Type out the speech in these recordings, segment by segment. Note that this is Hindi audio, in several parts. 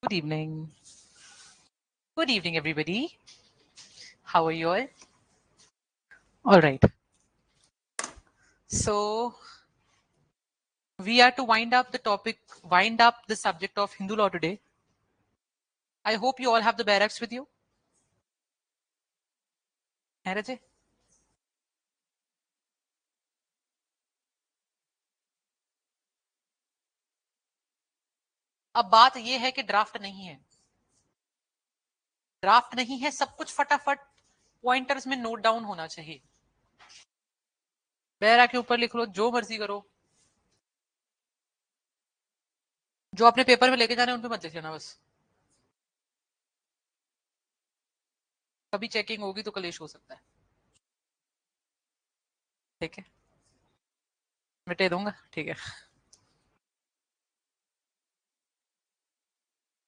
Good evening. Good evening, everybody. How are you all? All right. So, we are to wind up the subject of Hindu law today. I hope you all have the barracks with you. है रजे? अब बात यह है कि ड्राफ्ट नहीं है. ड्राफ्ट नहीं है, सब कुछ फटाफट पॉइंटर्स में नोट डाउन होना चाहिए. बैरा के ऊपर लिख लो, जो मर्जी करो. जो अपने पेपर में लेके जाने उन पे मत लिख लेना बस. कभी चेकिंग होगी तो कलेश हो सकता है. ठीक है, मिटे दूंगा. ठीक है.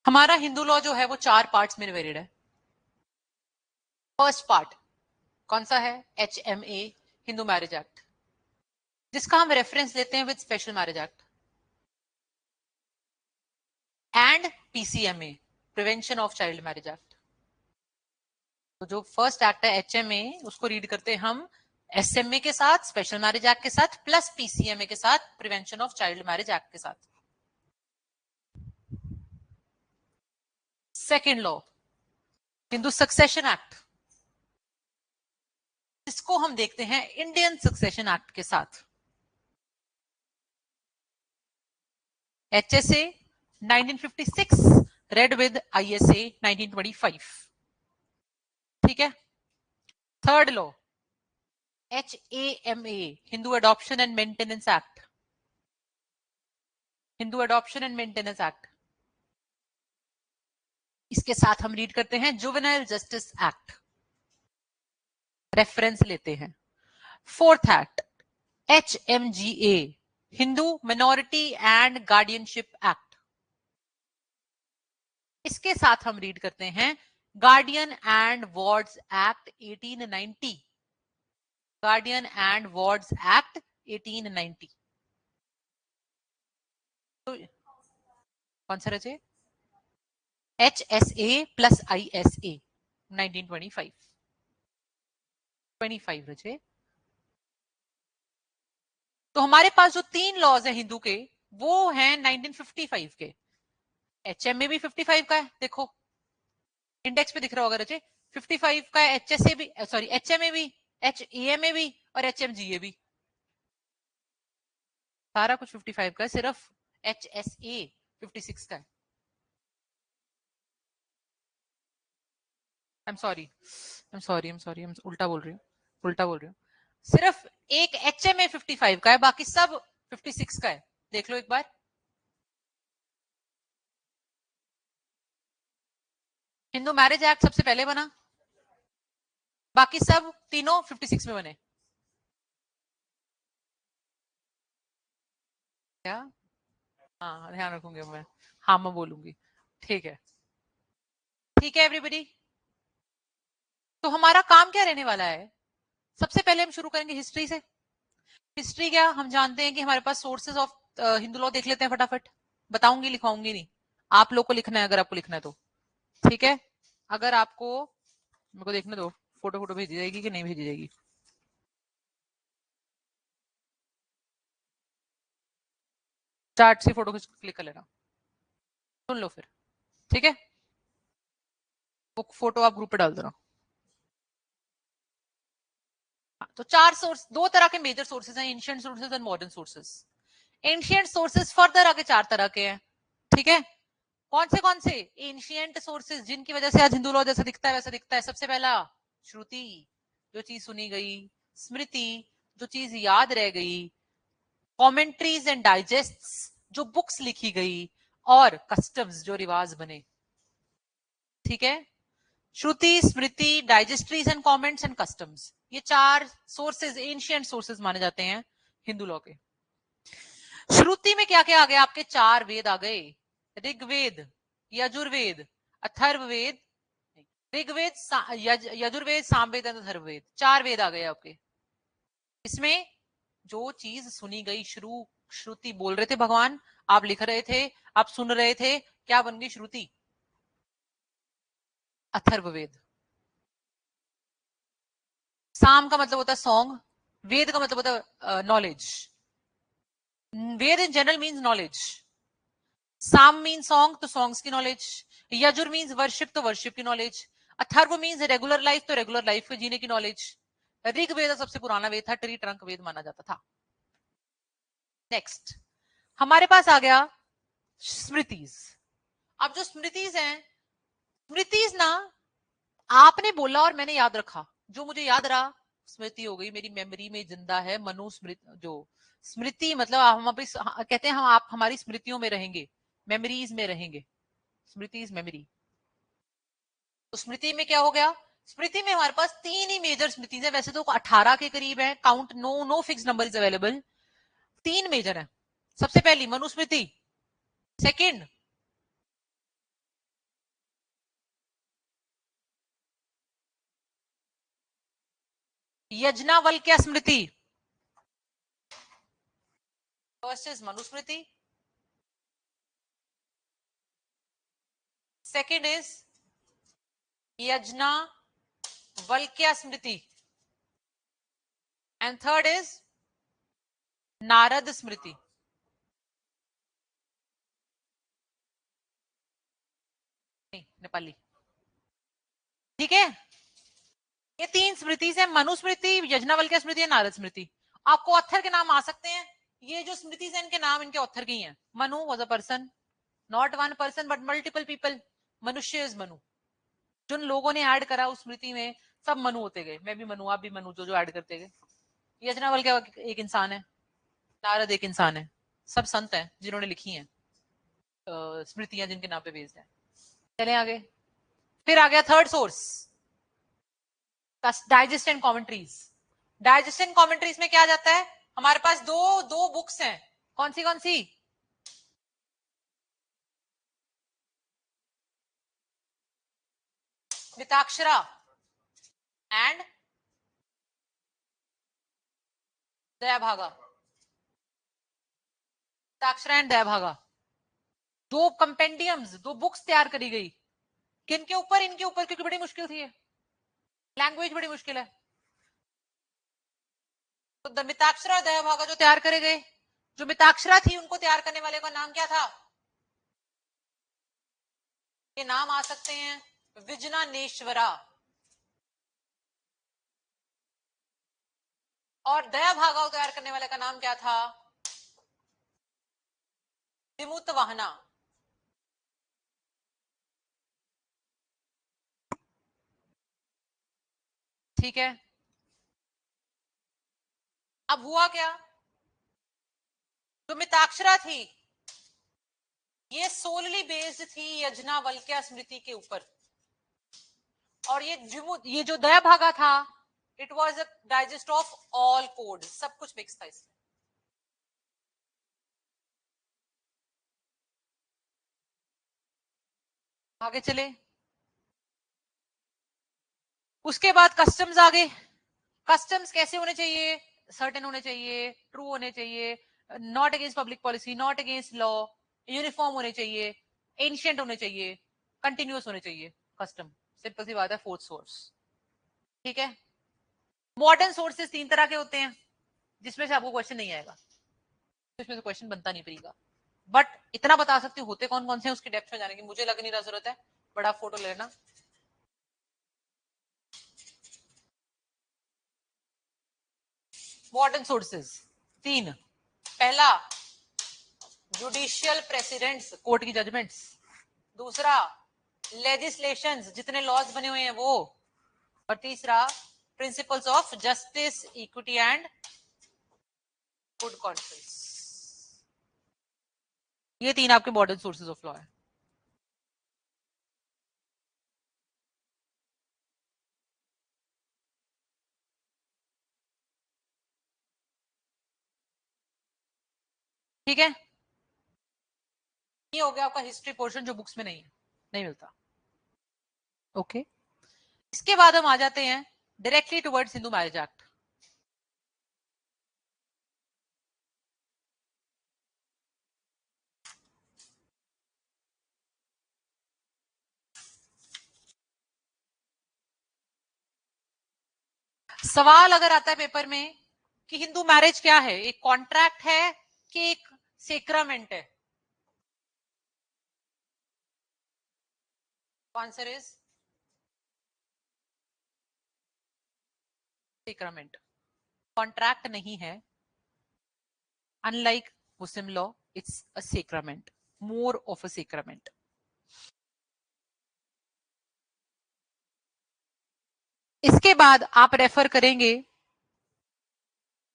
हमारा हिंदू लॉ जो है वो 4 पार्ट्स में डिवाइडेड है. फर्स्ट पार्ट कौन सा है? HMA, हिंदू मैरिज एक्ट, जिसका हम रेफरेंस लेते हैं with special marriage act. And PCMA, prevention of child marriage act. तो जो फर्स्ट एक्ट है HMA, उसको रीड करते हैं हम SMA के साथ, स्पेशल मैरिज एक्ट के साथ, प्लस PCMA के साथ, prevention of child marriage act के साथ. Second law, Hindu succession act, जिसको हम देखते हैं इंडियन सक्सेशन एक्ट के साथ. HSA 1956 read with ISA 1925. ठीक है. Third law HAMA, Hindu adoption and maintenance act. Hindu adoption and maintenance act, इसके साथ हम रीड करते हैं जुवेनाइल जस्टिस एक्ट, रेफरेंस लेते हैं. Fourth act HMGA, Hindu minority and guardianship act. इसके साथ हम रीड करते हैं guardian and wards act 1890. Guardian and wards act 1890. तो कौन सा रचे? HSA plus ISA 1925. 25 रचे. तो हमारे पास जो 3 लॉज है हिंदू के, वो हैं 1955 के. HMA भी 55 का है, देखो इंडेक्स पे दिख रहा होगा रचे. 55 का है HSA भी, सॉरी HMA भी, HAMA भी और HMGA भी. सारा कुछ 55 का है, सिर्फ HSA 56 का है. I'm sorry, उल्टा बोल रही हूँ. सिर्फ एक HMA 55 का है, बाकी सब 56 का है. देख लो एक बार. हिंदू मैरिज एक्ट सबसे पहले बना, बाकी सब तीनों 56 में बने. क्या? हाँ, ध्यान रखूंगी मैं. हाँ, मैं बोलूंगी. ठीक है. ठीक है एवरीबॉडी. तो हमारा काम क्या रहने वाला है? सबसे पहले हम शुरू करेंगे हिस्ट्री से. हिस्ट्री क्या, हम जानते हैं कि हमारे पास सोर्सेज ऑफ हिंदू लॉ देख लेते हैं फटाफट. बताऊंगी, लिखवाऊंगी नहीं. आप लोग को लिखना है, अगर आपको लिखना है तो. ठीक है. अगर आपको, मेरे को देखने दो, फोटो भेजी जाएगी कि नहीं भेजी जाएगी. चार्ट से फोटो क्लिक कर लेना. सुन लो फिर. ठीक है. वो फोटो आप ग्रुप पे डाल देना. तो 4 सोर्स, 2 तरह के मेजर सोर्सेज हैं, ancient sources and modern sources. Ancient sources further आगे 4 तरह के हैं. ठीक है. कौन से? एंशिएंट सोर्सेज, जिनकी वजह से आज हिंदू लॉ जैसा दिखता है वैसा दिखता है. सबसे पहला श्रुति, जो चीज सुनी गई. स्मृति, जो चीज याद रह गई. कमेंट्रीज एंड डाइजेस्ट्स, जो बुक्स लिखी गई. और कस्टम्स, जो रिवाज बने. ठीक है. श्रुति, स्मृति, डाइजेस्ट्रीज एंड कमेंट्स एंड कस्टम्स, ये 4 सोर्सेज एंशिएंट सोर्सेज माने जाते हैं हिंदू लॉ के. श्रुति में क्या क्या आ गया आपके? 4 वेद आ गए. ऋग्वेद, यजुर्वेद, अथर्ववेद, ऋग्वेद, यजुर्वेद, सामवेद एंड अथर्ववेद. 4 वेद आ गए आपके. इसमें जो चीज सुनी गई, श्रुति बोल रहे थे भगवान, आप लिख रहे थे, आप सुन रहे थे, क्या बन गई? श्रुति. अथर्ववेद। साम का मतलब होता है सॉन्ग, वेद का मतलब होता है knowledge. Veda in general means knowledge, Sama mean song तो सॉन्ग्स की नॉलेज, यजुर मीन्स वर्शिप तो वर्शिप की knowledge, Atharva means regular life तो रेगुलर लाइफ के जीने की नॉलेज। ऋग्वेद सबसे पुराना वेद था, ट्री ट्रंक वेद माना जाता था। नेक्स्ट हमारे पास आ गया स्मृतिज। अब जो स्मृतिज हैं, स्मृतिज ना आपने बोला और मैंने याद रखा, जो मुझे याद रहा स्मृति हो गई, मेरी मेमोरी में जिंदा है। मनुस्मृति, जो स्मृति मतलब हम कहते हैं हम आप हमारी स्मृतियों में रहेंगे, मेमोरीज में रहेंगे। स्मृति इज मेमोरी। तो स्मृति में क्या हो गया, स्मृति में हमारे पास तीन ही मेजर स्मृति है, वैसे तो 18 के करीब है, count no no fix number is available. तीन मेजर है। सबसे पहली Manusmriti, second Yajnavalkya Smriti, first is Manusmriti, second is Yajnavalkya Smriti, and third is Narada Smriti. नहीं नेपाली, ठीक है। ये तीन स्मृति से, मनुस्मृति, यज्ञवल्क्य स्मृति, नारद स्मृति। आपको ऑथर के नाम आ सकते हैं, ये जो स्मृति है इनके नाम इनके ऑथर के ही हैं। Manu was a person, not one person but multiple people. मनुष्य इज मनु। जिन लोगों ने ऐड करा उस स्मृति में सब मनु होते गए, मैं भी मनु, आप भी मनु, जो जो ऐड करते गए। यज्ञवल्क्य एक इंसान है, नारद एक इंसान है, सब संत हैं जिन्होंने लिखी हैं स्मृतियां जिनके नाम पे बेस्ड है। चले आगे, फिर आ गया third source, digest and commentaries. Digest and commentaries में क्या जाता है, हमारे पास दो दो बुक्स हैं, कौन सी कौन सी, मिताक्षरा एंड दयाभागा। मिताक्षरा एंड दयाभागा, दो कंपेंडियम्स, दो बुक्स तैयार करी गई। किनके ऊपर, इनके ऊपर, क्योंकि बड़ी मुश्किल थी ये, लैंग्वेज बड़ी मुश्किल है। तो मिताक्षरा दयाभागा जो तैयार करे गए, जो मिताक्षरा थी उनको तैयार करने वाले का नाम क्या था, ये नाम आ सकते हैं विजनानेश्वरा, और दयाभागा को तैयार करने वाले का नाम क्या था, विमुतवाहना। ठीक है। अब हुआ क्या, जो मिताक्षरा थी ये सोलली बेस्ड थी यज्ञवल्क्य स्मृति के ऊपर, और ये जो दया भागा था it was a digest of all code, सब कुछ मिक्स था इसमें। आगे चले, उसके बाद कस्टम्स आ गए। कस्टम्स कैसे होने चाहिए, सर्टेन होने चाहिए, ट्रू होने चाहिए, not against public policy, not against law, uniform होने चाहिए, एंशियंट होने चाहिए, कंटिन्यूस होने चाहिए। कस्टम सिंपल सी बात है, फोर्थ सोर्स। ठीक है। मॉडर्न सोर्सेस तीन तरह के होते हैं, जिसमें से आपको क्वेश्चन नहीं आएगा, इसमें से क्वेश्चन बनता नहीं पड़ेगा, बट इतना बता सकती हूँ होते कौन कौन से हैं, उसकी डेप्थ में जाने की मुझे लग नहीं रहा जरूरत है, बड़ा फोटो लेना। मॉडर्न सोर्सेज तीन, पहला जुडिशियल प्रेसिडेंट्स, कोर्ट की जजमेंट्स, दूसरा लेजिस्लेशंस, जितने लॉज बने हुए हैं वो, और तीसरा principles of justice, equity and good conference. ये तीन आपके मॉडर्न सोर्सेज ऑफ लॉ है। ठीक है, ये हो गया आपका हिस्ट्री पोर्शन जो बुक्स में नहीं है, नहीं मिलता। Okay okay. इसके बाद हम आ जाते हैं directly towards Hindu marriage act. सवाल अगर आता है पेपर में कि हिंदू मैरिज क्या है, एक कॉन्ट्रैक्ट है कि एक सेक्रामेंट है, आंसर इज सेक्रामेंट। कॉन्ट्रैक्ट नहीं है, unlike Muslim law, it's a sacrament, more of a sacrament. इसके बाद आप रेफर करेंगे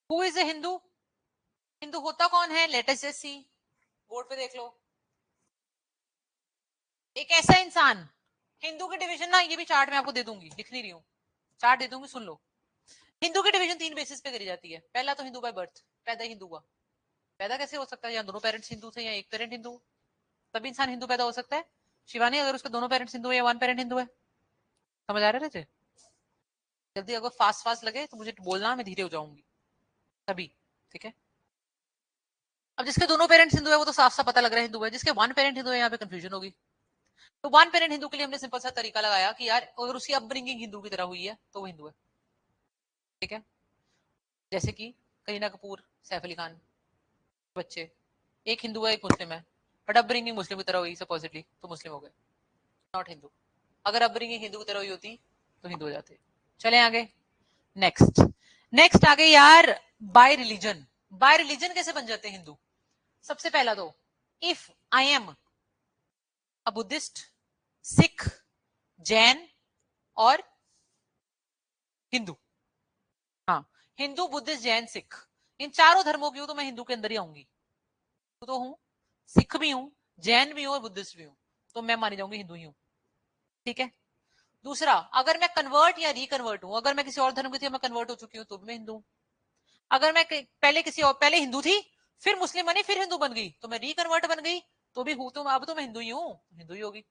who is a Hindu, Hindu होता कौन है, let us just see, board पे देख लो। एक ऐसा इंसान, हिंदू की डिवीजन ना, ये भी चार्ट में आपको दे दूंगी, लिख नहीं रही हूँ, चार्ट दे दूंगी, सुन लो। हिंदू की डिवीजन 3 बेसिस पे करी जाती है। पहला तो हिंदू बाय बर्थ, पैदा हिंदू हुआ। पैदा कैसे हो सकता है, या दोनों पेरेंट्स हिंदू थे या एक पेरेंट हिंदू, तभी इंसान हिंदू पैदा हो सकता है। शिवानी, अगर उसके दोनों पेरेंट्स हिंदू है या वन पेरेंट हिंदू है, समझ आ रहे थे? जल्दी अगर फास्ट फास्ट लगे तो मुझे बोलना, मैं धीरे हो जाऊंगी तभी, ठीक है। अब जिसके दोनों पेरेंट्स हिंदू है वो तो साफ साफ पता लग रहा है हिंदू है, जिसके वन पेरेंट हिंदू है यहाँ पे कंफ्यूजन होगी। तो वन पेरेंट हिंदू के लिए हमने सिंपल सा तरीका लगाया कि यार अगर उसकी अपब्रिंगिंग हिंदू की तरह हुई है तो वो हिंदू है, ठीक है। जैसे कि करीना कपूर, सैफ अली खान बच्चे, एक हिंदू है एक मुस्लिम है, बट अपब्रिंगिंग मुस्लिम की तरह हुई सपोजिटली, तो मुस्लिम हो गए, नॉट हिंदू। अगर अपब्रिंगिंग हिंदू की तरह हुई होती तो हिंदू हो जाते। चले आगे, नेक्स्ट। नेक्स्ट आगे यार, बाय रिलीजन। बाय रिलीजन कैसे बन जाते हैं हिंदू? सबसे पहला तो, if I am a Buddhist, Sikh, Jain और हिंदू, हाँ, हिंदू बुद्धिस्ट जैन सिख, इन चारों धर्मों की हूं तो मैं हिंदू के अंदर ही आऊंगी। तो हूं, सिख भी हूं, जैन भी हूं और बुद्धिस्ट भी हूं, तो मैं मानी जाऊंगी हिंदू ही हूं, ठीक है। दूसरा, अगर मैं कन्वर्ट या रिकन्वर्ट हूं, अगर मैं किसी और धर्म की थी मैं कन्वर्ट हो चुकी हूं तो भी मैं हिंदू। अगर मैं पहले किसी और, पहले हिंदू थी फिर मुस्लिम बनी फिर हिंदू बन गई तो मैं रिकन्वर्ट बन गई, तो भी हूं, तो अब तो मैं हिंदू ही हूं, हिंदू ही होगी।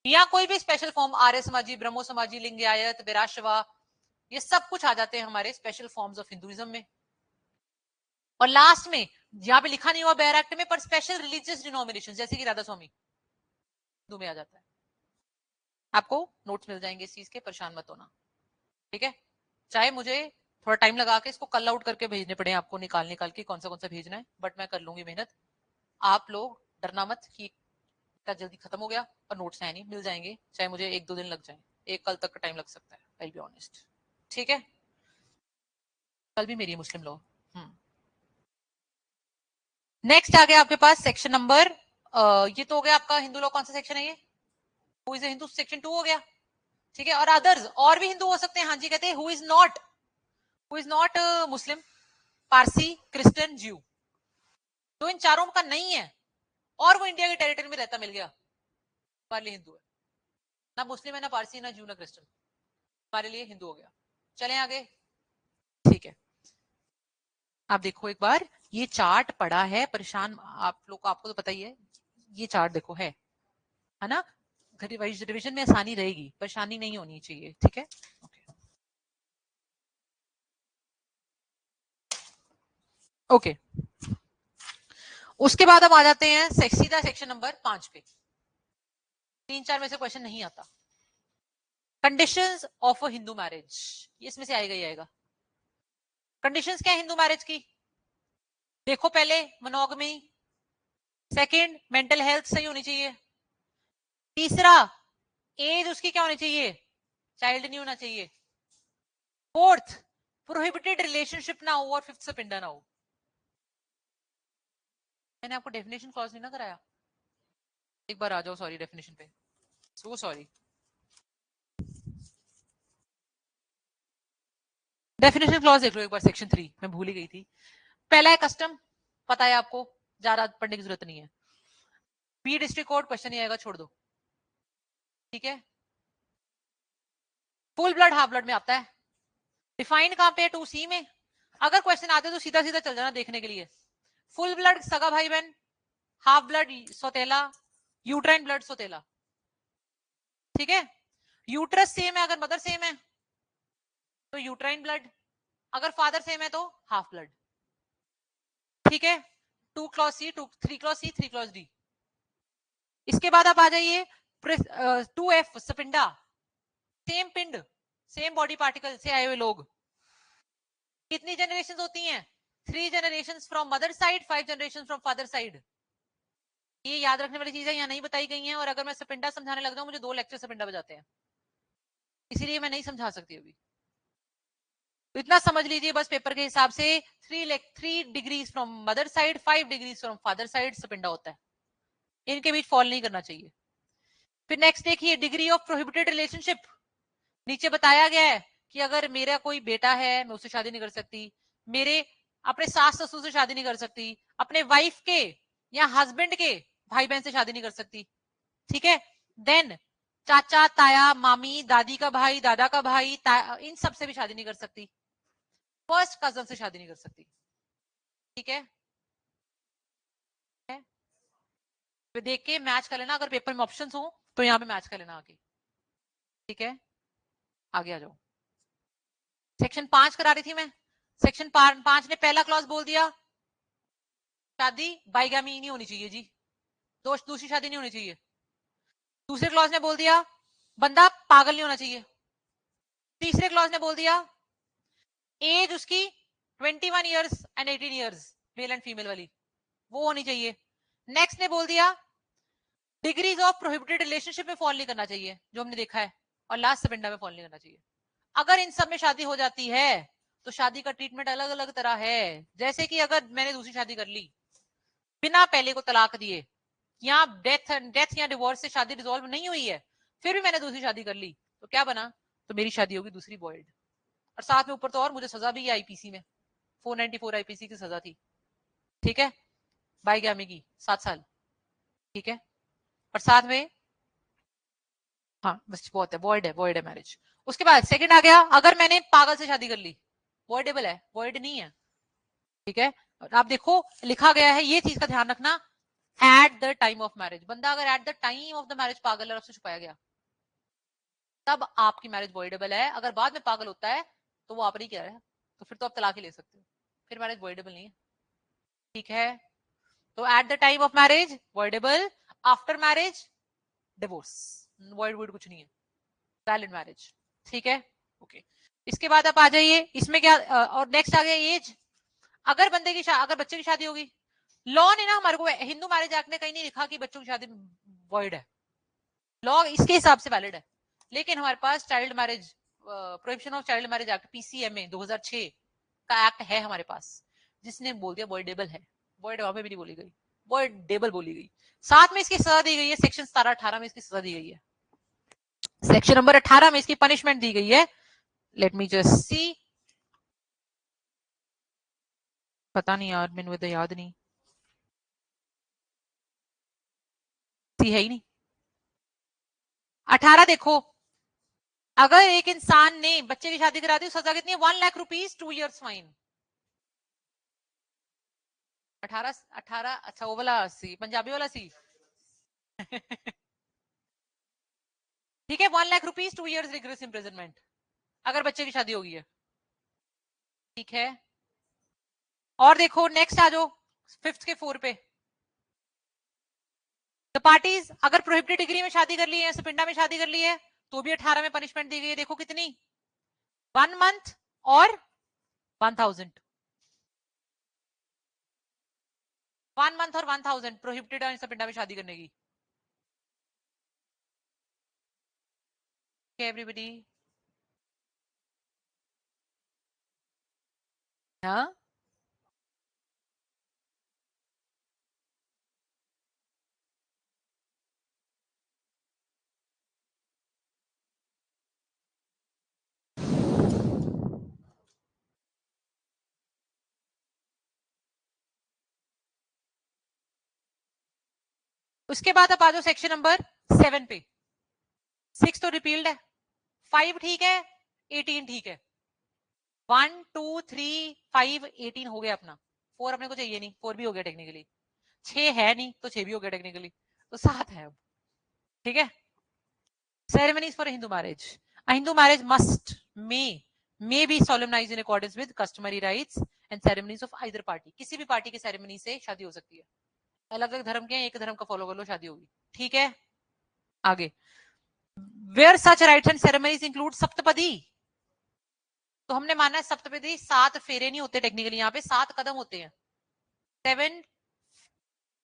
या कोई भी स्पेशल फॉर्म, आर्य समाजी, ब्रह्मो समाजी, लिंगायत, विराशवा, ये सब कुछ आ जाते हैं हमारे स्पेशल फॉर्म्स ऑफ हिंदुइज्म में। और लास्ट में, यहाँ पे लिखा नहीं हुआ बेयर एक्ट में, पर स्पेशल रिलीजियस डिनोमिनेशन जैसे कि राधा स्वामी हिंदू में आ जाता है। आपको नोट्स मिल जाएंगे इस चीज के, परेशान मत होना, ठीक है। चाहे मुझे थोड़ा टाइम लगा के इसको कल आउट करके भेजने पड़े आपको, निकाल निकाल के कौन सा भेजना है, बट मैं कर लूंगी मेहनत। आप लोग डरना मत कि इतना जल्दी खत्म हो गया, और नोट्स है नहीं, मिल जाएंगे, चाहे मुझे 1-2 दिन लग जाए, एक कल तक का टाइम लग सकता है, आई बी ऑनेस्ट, ठीक है। कल भी मेरी मुस्लिम लॉ। नेक्स्ट आ गया आपके पास सेक्शन नंबर, ये तो हो गया आपका हिंदू लॉ, कौन सा सेक्शन है ये, हु इज हिंदू, सेक्शन 2 हो गया, ठीक है। और अदर्स, और भी हिंदू हो सकते हैं, हाँ जी, कहते हैं who is not Muslim, Parsi, Christian, ज्यू, तो इन चारों का नहीं है और वो इंडिया के टेरिटरी में रहता, मिल गया, हमारे लिए हिंदू है। ना मुस्लिम है, ना पारसी, ना ज्यू, ना क्रिश्चियन, हमारे लिए हिंदू हो गया। चलें आगे, ठीक है। आप देखो एक बार, ये चार्ट पड़ा है, परेशान आप लोग को, आपको तो पता ही है, ये चार्ट देखो है ना, रिविजन में आसानी रहेगी, परेशानी नहीं होनी चाहिए, ठीक है। ओके, उसके बाद अब आ जाते हैं सीधा सेक्शन नंबर 5 पे। 3-4 में से क्वेश्चन नहीं आता। Conditions of a Hindu marriage, ये इसमें से आएगा ही आएगा। कंडीशंस क्या है हिंदू मैरिज की? देखो पहले, मोनोगमी। सेकंड, मेंटल हेल्थ सही होनी चाहिए। तीसरा, एज उसकी क्या होनी चाहिए, चाइल्ड नहीं होना चाहिए। फोर्थ, प्रोहिबिटेड रिलेशनशिप ना हो, और फिफ्थ, सपिंडा ना हो। मैंने आपको डेफिनेशन क्लॉज नहीं ना कराया, एक बार आ जाओ, सॉरी, डेफिनेशन पे, सो सॉरी। डेफिनेशन क्लॉज देख लो एक बार, सेक्शन 3, मैं भूल ही गई थी। पहला है कस्टम, पता है आपको, ज्यादा पढ़ने की जरूरत नहीं है। बी डिस्ट्रिक्ट कोर्ट, क्वेश्चन नहीं आएगा, छोड़ दो, ठीक है। फुल ब्लड हाफ ब्लड में आता है, डिफाइन कहां पे, 2C में। अगर क्वेश्चन आते तो सीधा सीधा चल जाना देखने के लिए। फुल ब्लड सगा भाई बहन, हाफ ब्लड सोतेला, यूट्राइन ब्लड सोतेला, ठीक है। यूट्रस सेम है, अगर मदर सेम है तो यूट्राइन ब्लड, अगर फादर सेम है तो हाफ ब्लड, ठीक है। 2 clause C, 3 clause C, 3 clause D। इसके बाद आप आ जाइए 2F, सपिंडा, सेम पिंड, सेम बॉडी पार्टिकल से आए हुए लोग, कितनी जनरेशन होती हैं? 3 generation from mother side, 5 generation from father side. ये याद रखने वाली चीजें यहाँ नहीं बताई गई हैं, और अगर मैं सपिंडा समझाने लग जाऊं मुझे 2 लेक्चर सपिंडा बजाते हैं, इसीलिए मैं नहीं समझा सकती अभी। तो इतना समझ लीजिए बस पेपर के हिसाब से 3 degrees from mother side, 5 degrees from father side sapinda होता है, इनके बीच फॉल नहीं करना चाहिए। फिर नेक्स्ट देखिए डिग्री ऑफ प्रोहिबिटेड रिलेशनशिप। नीचे बताया गया है कि अगर मेरा कोई बेटा है मैं उससे शादी नहीं कर सकती, मेरे अपने सास ससुर से शादी नहीं कर सकती, अपने वाइफ के या हस्बैंड के भाई बहन से शादी नहीं कर सकती, ठीक है। देन चाचा ताया मामी दादी का भाई दादा का भाई इन सब से भी शादी नहीं कर सकती, फर्स्ट कजन से शादी नहीं कर सकती, ठीक है। तो देख के मैच कर लेना, अगर पेपर में ऑप्शन हो तो यहाँ पे मैच कर लेना आगे, ठीक है। आगे आ जाओ। सेक्शन 5 करा रही थी मैं। सेक्शन 5 ने पहला क्लॉज बोल दिया शादी बाइगामी नहीं होनी चाहिए जी, दूसरी शादी नहीं होनी चाहिए। दूसरे क्लॉज ने बोल दिया बंदा पागल नहीं होना चाहिए। तीसरे क्लॉज ने बोल दिया एज उसकी 21 years and 18 years male and female वाली वो होनी चाहिए। नेक्स्ट ने बोल दिया डिग्रीज ऑफ प्रोहिबिटेड रिलेशनशिप में फॉल नहीं करना चाहिए जो हमने देखा है, और लास्ट सपेंडा में फॉल नहीं करना चाहिए। अगर इन सब में शादी हो जाती है तो शादी का ट्रीटमेंट अलग अलग तरह है। जैसे कि अगर मैंने दूसरी शादी कर ली बिना पहले को तलाक दिए, या डेथ या डिवोर्स से शादी रिजोल्व नहीं हुई है, फिर भी मैंने दूसरी शादी कर ली, तो क्या बना? तो मेरी शादी होगी दूसरी वॉइड, और साथ में ऊपर तो और मुझे सजा भी है आईपीसी में, 494 आईपीसी की सजा थी, ठीक है, बाइगामी की 7 साल, ठीक है। और साथ में हाँ बस बहुत है, वॉइड है मैरिज। उसके बाद सेकंड आ गया अगर मैंने पागल से शादी कर ली, वॉइडेबल है, वॉइड नहीं है, ठीक है। आप देखो लिखा गया है, ये चीज का ध्यान रखना, at the time of marriage. बंदा अगर at the time of the marriage पागल है और उससे छुपाया गया तब आपकी मैरिज वॉइडेबल है। अगर बाद में पागल होता है तो वो आप नहीं कह रहे हैं, तो फिर तो आप तलाक ही ले सकते हो, फिर मैरिज वॉइडेबल नहीं है, ठीक है। तो at the time of marriage voidable, after marriage divorce, void कुछ नहीं है, वैलिड मैरिज, ठीक है, ओके। इसके बाद आप आ जाइए इसमें क्या और नेक्स्ट आ गया एज। अगर बंदे की अगर बच्चे की शादी होगी, लॉ ने ना हमारे को हिंदू मैरिज एक्ट में कहीं नहीं लिखा कि बच्चों की शादी वॉइड है, लॉ इसके हिसाब से वैलिड है। लेकिन हमारे पास child marriage prohibition of child marriage act PCMA 2006 का एक्ट है हमारे पास, जिसने बोल दिया वॉइडेबल है। वॉइड वहां पे भी नहीं बोली गई, वॉइडेबल बोली गई। साथ में इसकी सजा दी गई है, सेक्शन 17-18 में इसकी सजा दी गई है, सेक्शन नंबर 18 में इसकी पनिशमेंट दी गई है। लेट मी जस्ट सी, पता नहीं यार मैंने तो याद नहीं, सी है ही नहीं। 18 देखो, अगर एक इंसान ने बच्चे की शादी करा दी सजा कितनी है? 1 लाख रुपीज, 2 years फाइन। 18 अच्छा वो वाला सी, पंजाबी वाला सी ठीक है, 1 lakh rupees, 2 years rigorous imprisonment अगर बच्चे की शादी होगी है, ठीक है। और देखो नेक्स्ट आ जाओ 5th के 4 पे, द पार्टीज अगर प्रोहिबिटेड डिग्री में शादी कर ली है, सपिंडा में शादी कर ली है, तो भी 18 में पनिशमेंट दी गई है। देखो कितनी, 1 month और 1000, 1 month और 1000 प्रोहिबिटेड और सपिंडा में शादी करने की, एवरीबडी। हाँ उसके बाद आप आ जाओ सेक्शन नंबर 7 पे। 6 तो रिपील्ड है, 5 ठीक है, 18 ठीक है, 1 2 3 5 18 हो गया अपना, 4 अपने को चाहिए नहीं, 4 भी हो गया टेक्निकली, 6 है नहीं तो 6 भी हो गया टेक्निकली, तो 7 है अब, ठीक है। Ceremonies for Hindu marriage, Hindu marriage must may be solemnized in accordance with customary rites and ceremonies of either party। किसी भी पार्टी की सेरेमनी से शादी हो सकती है, अलग अलग धर्म के एक धर्म का फॉलो कर लो शादी होगी, ठीक है। आगे, where such rites and ceremonies include saptapadi, तो हमने माना है सप्तपदी 7 फेरे नहीं होते, टेक्निकली यहाँ पे 7 कदम होते हैं, 7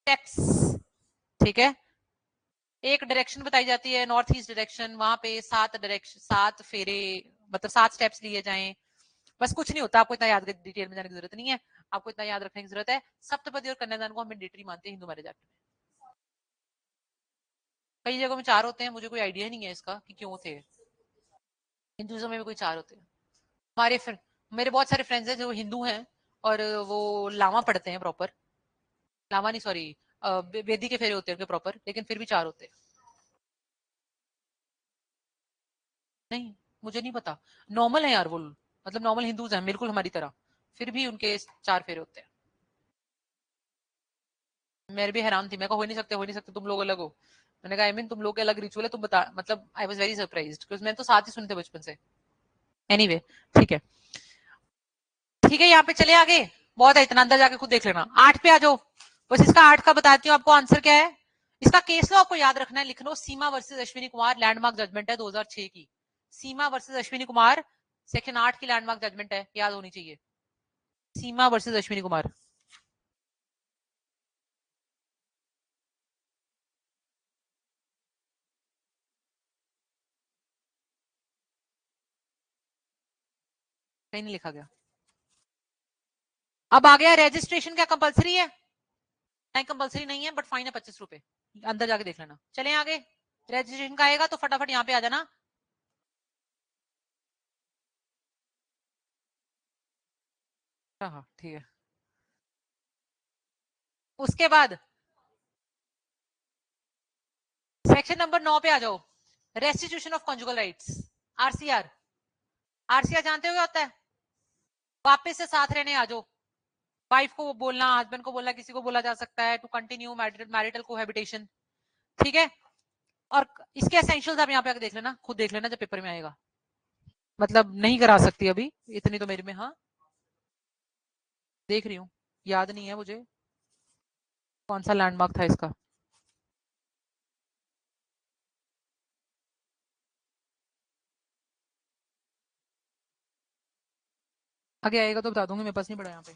स्टेप्स, ठीक है। एक डायरेक्शन बताई जाती है नॉर्थ ईस्ट डायरेक्शन, वहां पे 7 डायरेक्शन, 7 फेरे, मतलब 7 स्टेप्स लिए जाएं। बस कुछ नहीं होता, आपको इतना याद डिटेल में जाने की जरूरत नहीं है, आपको इतना याद रखने की जरूरत है। सप्तपदी और कन्यादान को हम मैंडेटरी मानते हैं हिंदू मैरिज एक्ट में। कई जगहों में 4 होते हैं, मुझे कोई आइडिया नहीं है इसका कि क्यों थे। हिंदुइज्म में भी कोई 4 होते हैं। हमारे मेरे बहुत सारे फ्रेंड्स हैं जो हिंदू हैं और वो लामा पढ़ते हैं प्रॉपर, लामा नहीं सॉरी, वेदी के फेरे होते हैं उनके प्रॉपर, लेकिन फिर भी 4 होते हैं। नहीं, मुझे नहीं पता, नॉर्मल है यार वो, मतलब नॉर्मल हिंदूज हैं बिल्कुल हमारी तरह, फिर भी उनके 4 फेरे होते हैं। मैं भी हैरान थी, मैं कहा हो नहीं सकते, हो नहीं सकते, तुम लोग अलग हो। मैंने कहा आई मीन तुम लोग के अलग रिचुअल है, तुम बता, मतलब I was very surprised because मैंने तो साथ ही सुने थे बचपन से। एनीवे ठीक है, ठीक है, यहाँ पे चले आगे, बहुत है इतना, अंदर जाके खुद देख लेना। 8 पे आ जाओ, बस इसका 8 का बताती हूँ आपको आंसर क्या है। इसका केस लॉ आपको याद रखना है, लिख लो, Seema versus Ashwini Kumar, landmark judgement है 2006 की। सीमा वर्सेस अश्विनी कुमार, सेक्शन 8 की लैंडमार्क जजमेंट है, याद होनी चाहिए। सीमा वर्सेस अश्विनी कुमार। कहीं नहीं लिखा गया। अब आ गया रजिस्ट्रेशन, क्या कंपलसरी है? नहीं कंपलसरी नहीं है, बट फाइन है 25 रुपए, अंदर जाके देख लेना। चले आगे, रजिस्ट्रेशन का आएगा तो फटाफट यहाँ पे आ जाना। हाँ हाँ ठीक है। उसके बाद सेक्शन नंबर 9 पे आ जाओ, restitution of conjugal rights, RCR. RCR जानते हो क्या होता है? वापस से साथ रहने आ जाओ, वाइफ को बोलना, हस्बैंड को बोलना, किसी को बोला जा सकता है टू कंटिन्यू मैरिटल कोहैबिटेशन, ठीक है। और इसके एसेंशियल्स आप यहाँ पे आके देख लेना, खुद देख लेना जब पेपर में आएगा, मतलब नहीं करा सकती अभी, इतनी तो मेरे में, हाँ देख रही हूँ, याद नहीं है मुझे कौन सा लैंडमार्क था इसका। आगे आएगा तो बता दूंगी, मेरे पास नहीं पड़ा यहाँ पे।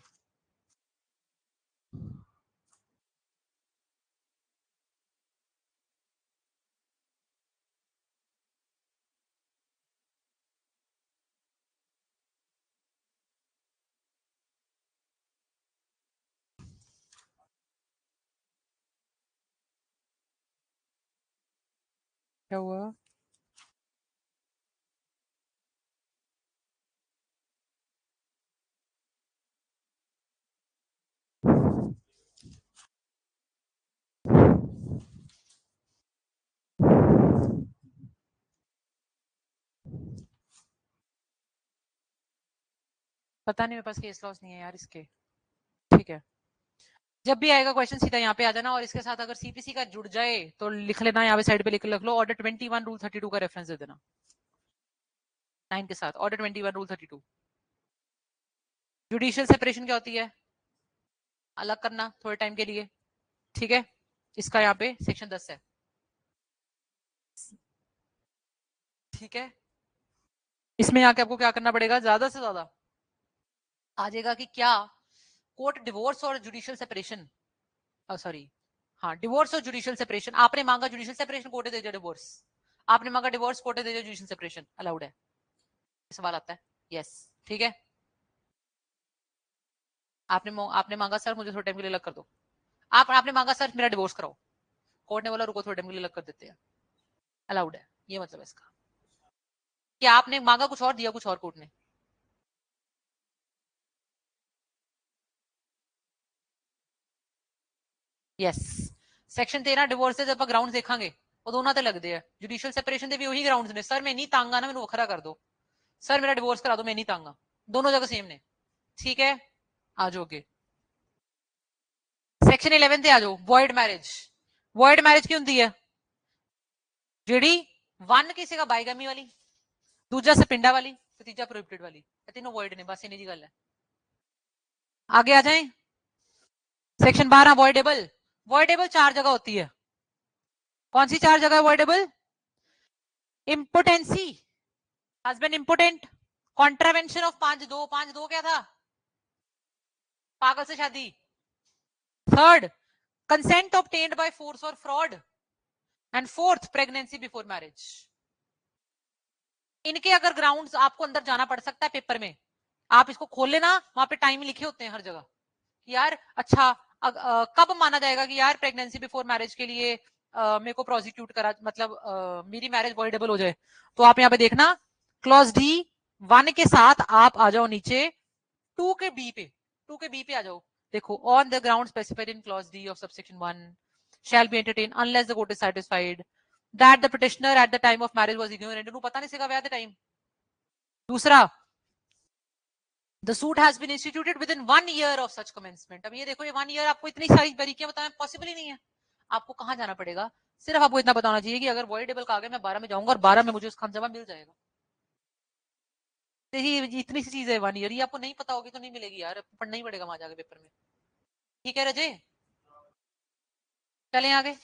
क्या हुआ? पता नहीं, मेरे पास केस लॉस नहीं है यार इसके, ठीक है। जब भी आएगा क्वेश्चन सीधा यहाँ पे आ जाना, और इसके साथ अगर सीपीसी का जुड़ जाए तो लिख लेना, यहाँ पे साइड पे लिख लो, ऑर्डर 21 रूल 32 का रेफरेंस दे देना 9 के साथ, ऑर्डर 21 रूल 32। जुडिशियल सेपरेशन क्या होती है? अलग करना थोड़े टाइम के लिए, ठीक है। इसका यहाँ पे सेक्शन 10 है, ठीक है। इसमें आके आपको क्या करना पड़ेगा, ज्यादा से ज्यादा आ जाएगा कि क्या कोर्ट डिवोर्स और जुडिशियल सेपरेशन, सॉरी, हाँ डिवोर्स और जुडिशियल सेपरेशन, आपने मांगा जुडिशियल सेपरेशन, कोर्ट दे दिया डिवोर्स, आपने मांगा डिवोर्स, कोर्ट दे दिया जुडिशियल सेपरेशन, अलाउड है? सवाल आता है, यस, ठीक है। आपने मांगा सर मुझे थोड़े टाइम के लिए अलग कर दो, आपने मांगा सर मेरा डिवोर्स कराओ, कोर्ट ने बोला रुको थोड़े टाइम के लिए अलग कर देते हैं, अलाउड है, ये मतलब है इसका, कि आपने मांगा कुछ और, दिया कुछ और कोर्ट ने। यस, सेक्शन 13 डिवोर्स से जब ग्राउंड देखेंगे वो दोनों ते लगते हैं, जुडिशियल सेपरेशन दे भी वही ग्राउंड्स ने, सर मैं नहीं तांगा ना, मैंने वखरा कर दो, सर मेरा डिवोर्स करा दो मैं नहीं तांगा, दोनों जगह सेम ने, ठीक है। आ जाओगे सेक्शन 11 ਤੇ ਆ ਜਾਓ, void marriage। void marriage ਕੀ ਹੁੰਦੀ ਹੈ? ਜਿਹੜੀ one ਕਿਸੇ ਦਾ ਬਾਈਗਾਮੀ ਵਾਲੀ, ਦੂਜਾ ਸਪਿੰਡਾ ਵਾਲੀ ਤੇ ਤੀਜਾ ਪ੍ਰੋਹਿਬਿਟਡ ਵਾਲੀ, ਇਹ तीनों void ਨੇ, बस इन्हीं ਦੀ ਗੱਲ है। आगे आ जाए, सेक्शन 12 voidable। voidable 4 जगह होती है, कौन सी 4 जगह voidable? Impotency, husband impotent, contravention of 5(2) क्या था? पागल से शादी। Third, consent obtained by force और fraud. And fourth, pregnancy before marriage. इनके अगर ग्राउंड्स आपको अंदर जाना पड़ सकता है पेपर में, आप इसको खोल लेना, वहां पे टाइम लिखे होते हैं हर जगह यार। अच्छा, कब माना जाएगा कि यार प्रेगनेंसी बिफोर मैरिज के लिए मेरे को प्रोसिक्यूट करा, मतलब मेरी मैरिज वॉइडेबल हो जाए? तो आप यहाँ पे देखना, क्लॉज डी 1 के साथ आप आ जाओ नीचे 2 के बी पे, 2 के बी पे आ जाओ। देखो, on the ground specified in clause D of subsection 1 shall be entertained unless the court is satisfied that the petitioner at the time of marriage was ignorant। इनको पता नहीं सीखा हुआ टाइम। दूसरा, the suit has been instituted within 1 year of such commencement। अब ये देखो, ये 1 year आपको इतनी सारी बारीकियां बताना पॉसिबल ही नहीं है। आपको कहां जाना पड़ेगा? सिर्फ आपको इतना बताना चाहिए कि अगर वॉइडेबल का आ गया, मैं 12 में जाऊंगा और 12 में मुझे उसका जवाब मिल जाएगा। तो ये इतनी सी चीज है 1 year, ये आपको नहीं पता होगी तो नहीं मिलेगी यार, पढ़ना ही पड़ेगा वहां जाके पेपर में। ठीक है रजे, चलें आगे।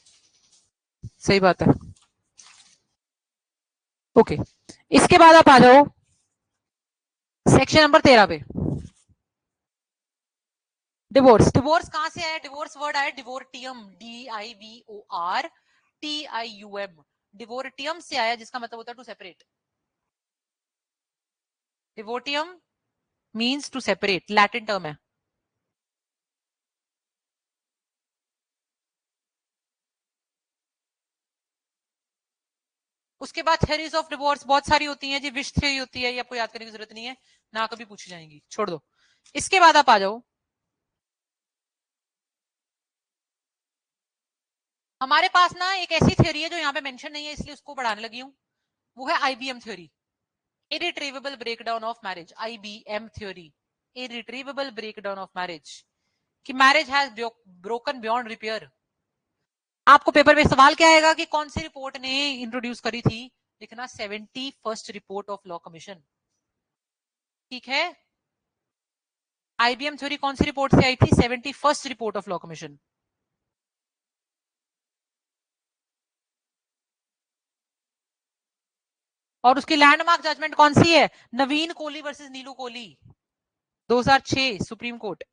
सही बात है। ओके, इसके बाद आप आ जाओ सेक्शन नंबर 13 पे। डिवोर्स। डिवोर्स कहां से आया? डिवोर्स वर्ड आया डिवोर्टियम, DIVORTIUM। डिवोर्टियम से आया, जिसका मतलब होता है to separate. Divortium means to separate, Latin term है। उसके बाद थ्योरीज ऑफ डिवोर्स बहुत सारी होती हैं जी। विश थ्योरी होती है, ये आपको याद करने की जरूरत नहीं है, ना कभी पूछी जाएंगी, छोड़ दो। इसके बाद आप आ जाओ, हमारे पास ना एक ऐसी थ्योरी है जो यहाँ पे मेंशन नहीं है, इसलिए उसको बढ़ाने लगी हूं। वो है IBM theory, irretrievable breakdown of marriage. IBM theory, irretrievable breakdown of marriage, कि marriage has broken beyond repair. आपको पेपर में सवाल क्या आएगा कि कौन सी रिपोर्ट ने इंट्रोड्यूस करी थी? लिखना 71st report of law commission. ठीक है, IBM थ्योरी कौन सी रिपोर्ट से आई थी? 71st report of law commission. और उसकी लैंडमार्क जजमेंट कौन सी है? Naveen Kohli versus Neelu Kohli, 2006 supreme court.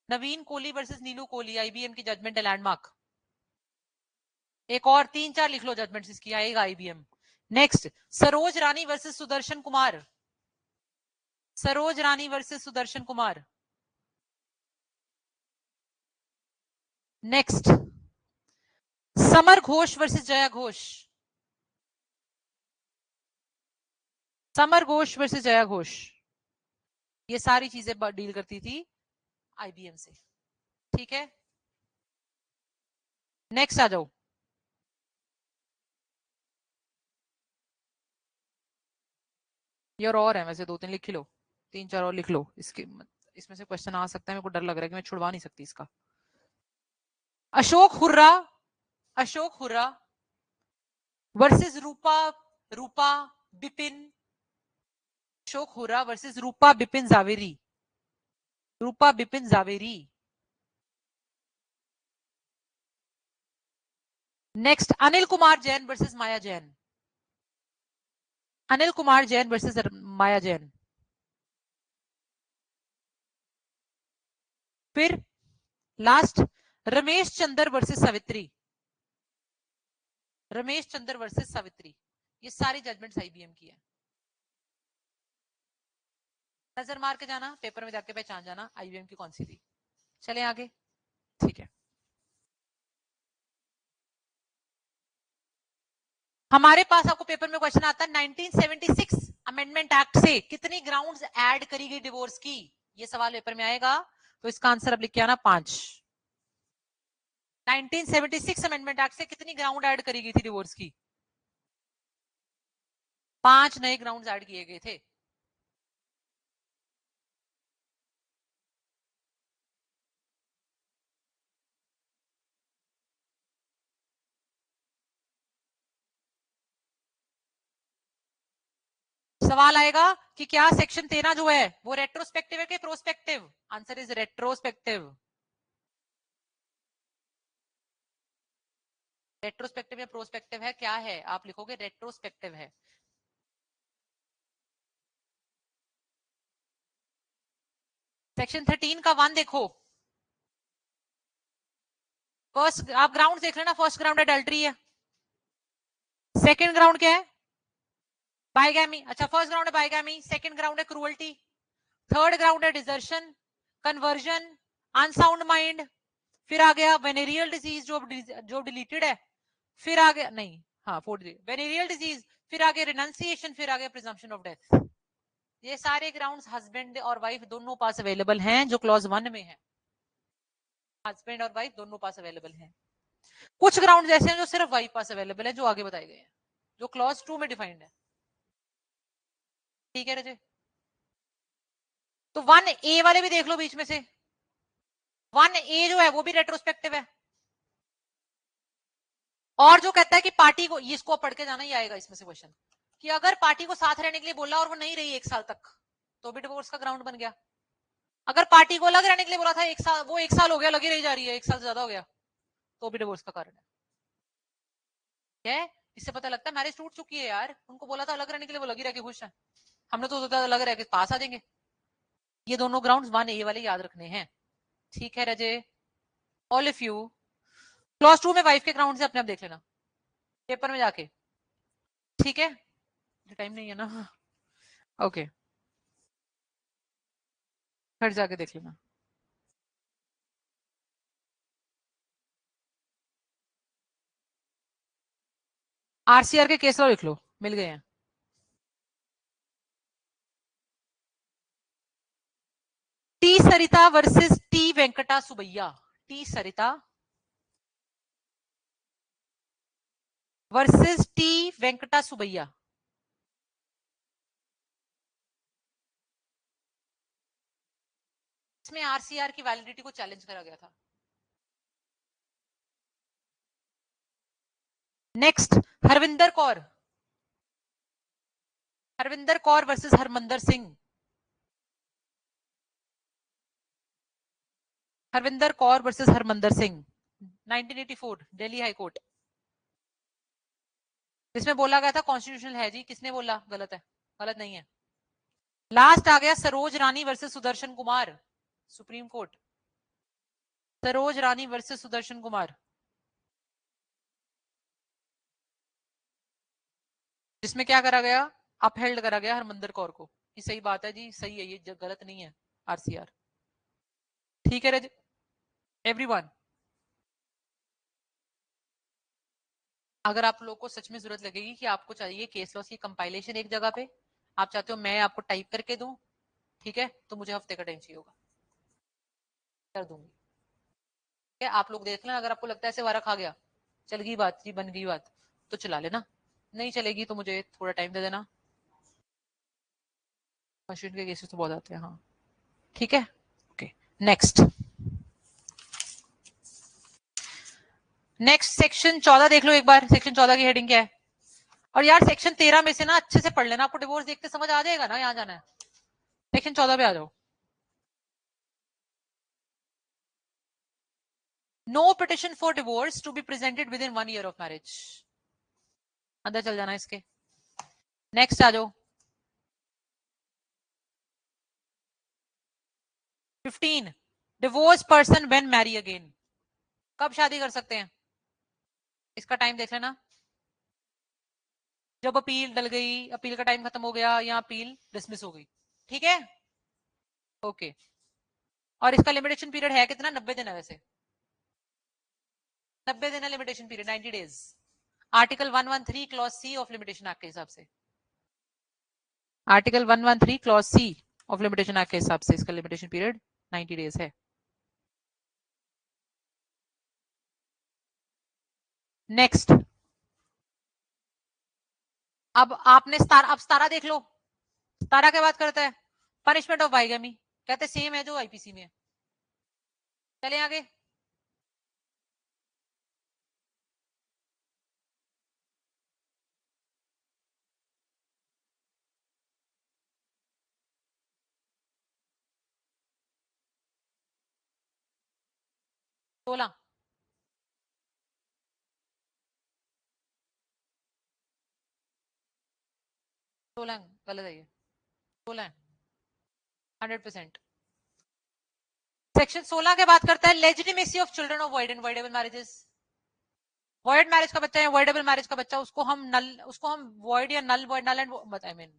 Naveen Kohli versus Neelu Kohli, IBM की जजमेंट है, लैंडमार्क। एक और 3-4 लिख लो जजमेंट इसकी, आएगा IBM। Next, Saroj Rani versus Sudarshan Kumar. Saroj Rani versus Sudarshan Kumar. Next, Samar Ghosh versus Jaya Ghosh. Samar Ghosh versus Jaya Ghosh. ये सारी चीजें डील करती थी IBM से। ठीक है, नेक्स्ट आ जाओ। ये और है वैसे, 2-3 लिख लो, 3-4 और लिख लो। इसके इसमें से क्वेश्चन आ सकता है, मेरे को डर लग रहा है कि मैं छुड़वा नहीं सकती इसका। Ashok Hurra, Ashok Hurra versus Rupa, Rupa Bipin. Ashok Hurra versus Rupa Bipin Zaveri, Rupa Bipin Zaveri. Next, Anil Kumar Jain versus Maya Jain. Anil Kumar Jain versus Maya Jain. फिर last, Ramesh Chandra versus Savitri. Ramesh Chandra versus Savitri. ये सारी जजमेंट्स IBM की है। नजर मार के जाना, पेपर में जाके पहचान जाना IBM की कौन सी थी। चले आगे। ठीक है, हमारे पास आपको पेपर में क्वेश्चन आता है 1976 अमेंडमेंट एक्ट से कितनी ग्राउंड्स ऐड करी गई डिवोर्स की? ये सवाल पेपर में आएगा, तो इसका आंसर अब लिख के आना 5। 1976 अमेंडमेंट एक्ट से कितनी ग्राउंड ऐड करी गई थी डिवोर्स की? 5 नए ग्राउंड्स ऐड किए गए थे। सवाल आएगा कि क्या सेक्शन 13 जो है वो रेट्रोस्पेक्टिव है कि prospective? Answer is retrospective. Retrospective या प्रोस्पेक्टिव है, क्या है? आप लिखोगे रेट्रोस्पेक्टिव है। सेक्शन 13 का 1 देखो, फर्स्ट आप ग्राउंड देख लेना, फर्स्ट ग्राउंड एडल्ट्री है, सेकंड ग्राउंड क्या है, बाइगैमी। अच्छा, फर्स्ट ग्राउंड है बाइगैमी, सेकंड ग्राउंड है क्रूअल्टी, थर्ड ग्राउंड है डिजर्शन, कन्वर्जन, अनसाउंड माइंड, फिर आ गया वेनेरियल डिजीज जो डिलीटेड है, फिर आ गया नहीं, हाँ वेनेरियल डिजीज, फिर आ गया रिनंसिएशन, फिर आ गया प्रिजम्पशन ऑफ डेथ। ये सारे ग्राउंड्स हस्बैंड और वाइफ दोनों पास अवेलेबल हैं जो क्लॉज 1 में है, हस्बैंड और वाइफ दोनों पास अवेलेबल हैं। कुछ ग्राउंड ऐसे हैं जो सिर्फ वाइफ पास अवेलेबल है, जो आगे बताए गए हैं, जो क्लॉज 2 में डिफाइंड है। ठीक है रजे, तो 1A वाले भी देख लो बीच में से। 1A जो है वो भी रेट्रोस्पेक्टिव है, और जो कहता है कि पार्टी को, इसको पढ़ के जाना ही आएगा इसमें से क्वेश्चन, कि अगर पार्टी को साथ रहने के लिए बोला और वो नहीं रही 1 साल तक, तो भी डिवोर्स का ग्राउंड बन गया। अगर पार्टी को अलग रहने के लिए बोला था 1 साल, वो 1 साल हो गया लगी रही जा रही है, 1 साल से ज्यादा हो गया, तो भी डिवोर्स का कारण है। इससे पता लगता है मैरिज टूट चुकी है यार, उनको बोला था अलग रहने के लिए, वो लगी रह के खुश है, हमने तो सोचा अलग रह के पास आ जाएंगे। ये दोनों ग्राउंड्स 1A वाले याद रखने हैं। ठीक है रजे, ऑल ऑफ यू क्लॉज 2 में वाइफ के ग्राउंड से अपने आप देख लेना पेपर में जाके, ठीक है, टाइम नहीं है ना, ओके, फिर जाके देख लेना। आरसीआर के केस लो, लिख लो, मिल गए हैं। T Sarita versus T Venkata Subbaiah, T Sarita versus T Venkata Subbaiah. इसमें आरसीआर की वैलिडिटी को चैलेंज करा गया था। Next, Harvinder Kaur, Harvinder Kaur versus Harmandar Singh, Harvinder Kaur versus Harmandar Singh, 1984 Delhi high court. इसमें बोला गया था कॉन्स्टिट्यूशनल है जी, किसने बोला गलत है, गलत नहीं है। लास्ट आ गया Saroj Rani versus Sudarshan Kumar, supreme court, Saroj Rani versus Sudarshan Kumar, जिसमें क्या करा गया, अपहेल्ड करा गया हरमंदर कौर को, कि सही बात है जी, सही है, ये गलत नहीं है आरसीआर। ठीक है एवरीवन, अगर आप लोग को सच में जरूरत लगेगी कि आपको चाहिए केस लॉस की कंपाइलेशन एक जगह पे, आप चाहते हो मैं आपको टाइप करके दूं, ठीक है, तो मुझे हफ्ते का टाइम चाहिए होगा, कर दूंगी। ठीक है, आप लोग देख लेना, अगर आपको लगता है ऐसे वारा खा गया, चल गई बात जी, बन गई बात, तो चला लेना, नहीं चलेगी तो मुझे थोड़ा टाइम दे देना, मशीन के केसेस तो बहुत आते हैं, हाँ ठीक है, ओके। नेक्स्ट, नेक्स्ट सेक्शन 14 देख लो एक बार, सेक्शन 14 की हेडिंग क्या है। और यार सेक्शन 13 में से ना अच्छे से पढ़ लेना, आपको डिवोर्स देखते समझ आ जाएगा ना, यहाँ जाना है, सेक्शन 14 पे आ जाओ। No petition for divorce to be presented within 1 year of marriage, अंदर चल जाना इसके। नेक्स्ट आ जाओ, 15 divorce person when marry again, कब शादी कर सकते हैं, इसका टाइम देख लेना, जब अपील डल गई, अपील का टाइम खत्म हो गया, या अपील डिसमिस हो गई, ठीक है, ओके। और इसका लिमिटेशन पीरियड है कितना, 90 दिन है वैसे, 90 दिन है limitation period, 90 days, article 113 clause C of limitation act के हिसाब से, article 113 clause C of limitation act के हिसाब से इसका लिमिटेशन पीरियड 90 days है। नेक्स्ट, अब आपने अब 17 देख लो, 17 के बाद करता है पनिशमेंट ऑफ बाइगेमी, कहते सेम है जो आईपीसी में है। चले आगे, सोलह, सोलह गलत है ये, 16 है 100%। सेक्शन 16 के बात करता है legitimacy of children of void and voidable marriages. Void marriage का बच्चा है, वॉइडेबल मैरिज का बच्चा, उसको हम वॉइड या null and I mean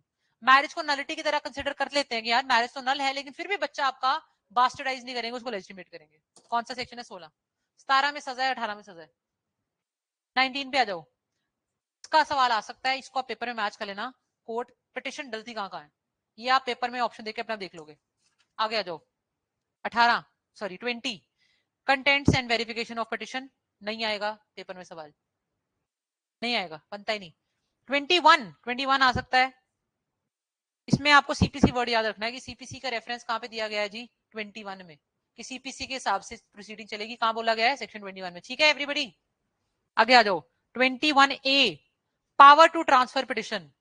marriage को नलिटी की तरह कंसिडर कर लेते हैं कि यार मैरिज तो नल है, लेकिन फिर भी बच्चा आपका बास्टर्डाइज नहीं करेंगे, उसको लेजिटिमेट करेंगे। कौन सा सेक्शन है? 16। 17 में सजा है, 18 में सजा है। 19 पे आ जाओ। इसका सवाल आ सकता है, इसको आप पेपर में मैच कर लेना। कोर्ट पिटिशन डलती कहाँ है, ये आप पेपर में ऑप्शन देके अपना देख लोगे। आगे आ जाओ। 18 sorry 20 contents and verification of petition. नहीं आएगा पेपर में सवाल, नहीं आएगा, बनता ही नहीं। 21 आ सकता है। इसमें आपको सीपीसी वर्ड याद रखना है कि सीपीसी का रेफरेंस कहां पे दिया गया है जी? 21 में, कि सीपीसी के हिसाब से प्रोसीडिंग चलेगी। कहां बोला गया है? सेक्शन 21 में। ठीक है एवरीबॉडी, आगे आ जाओ। 21A power to transfer petition.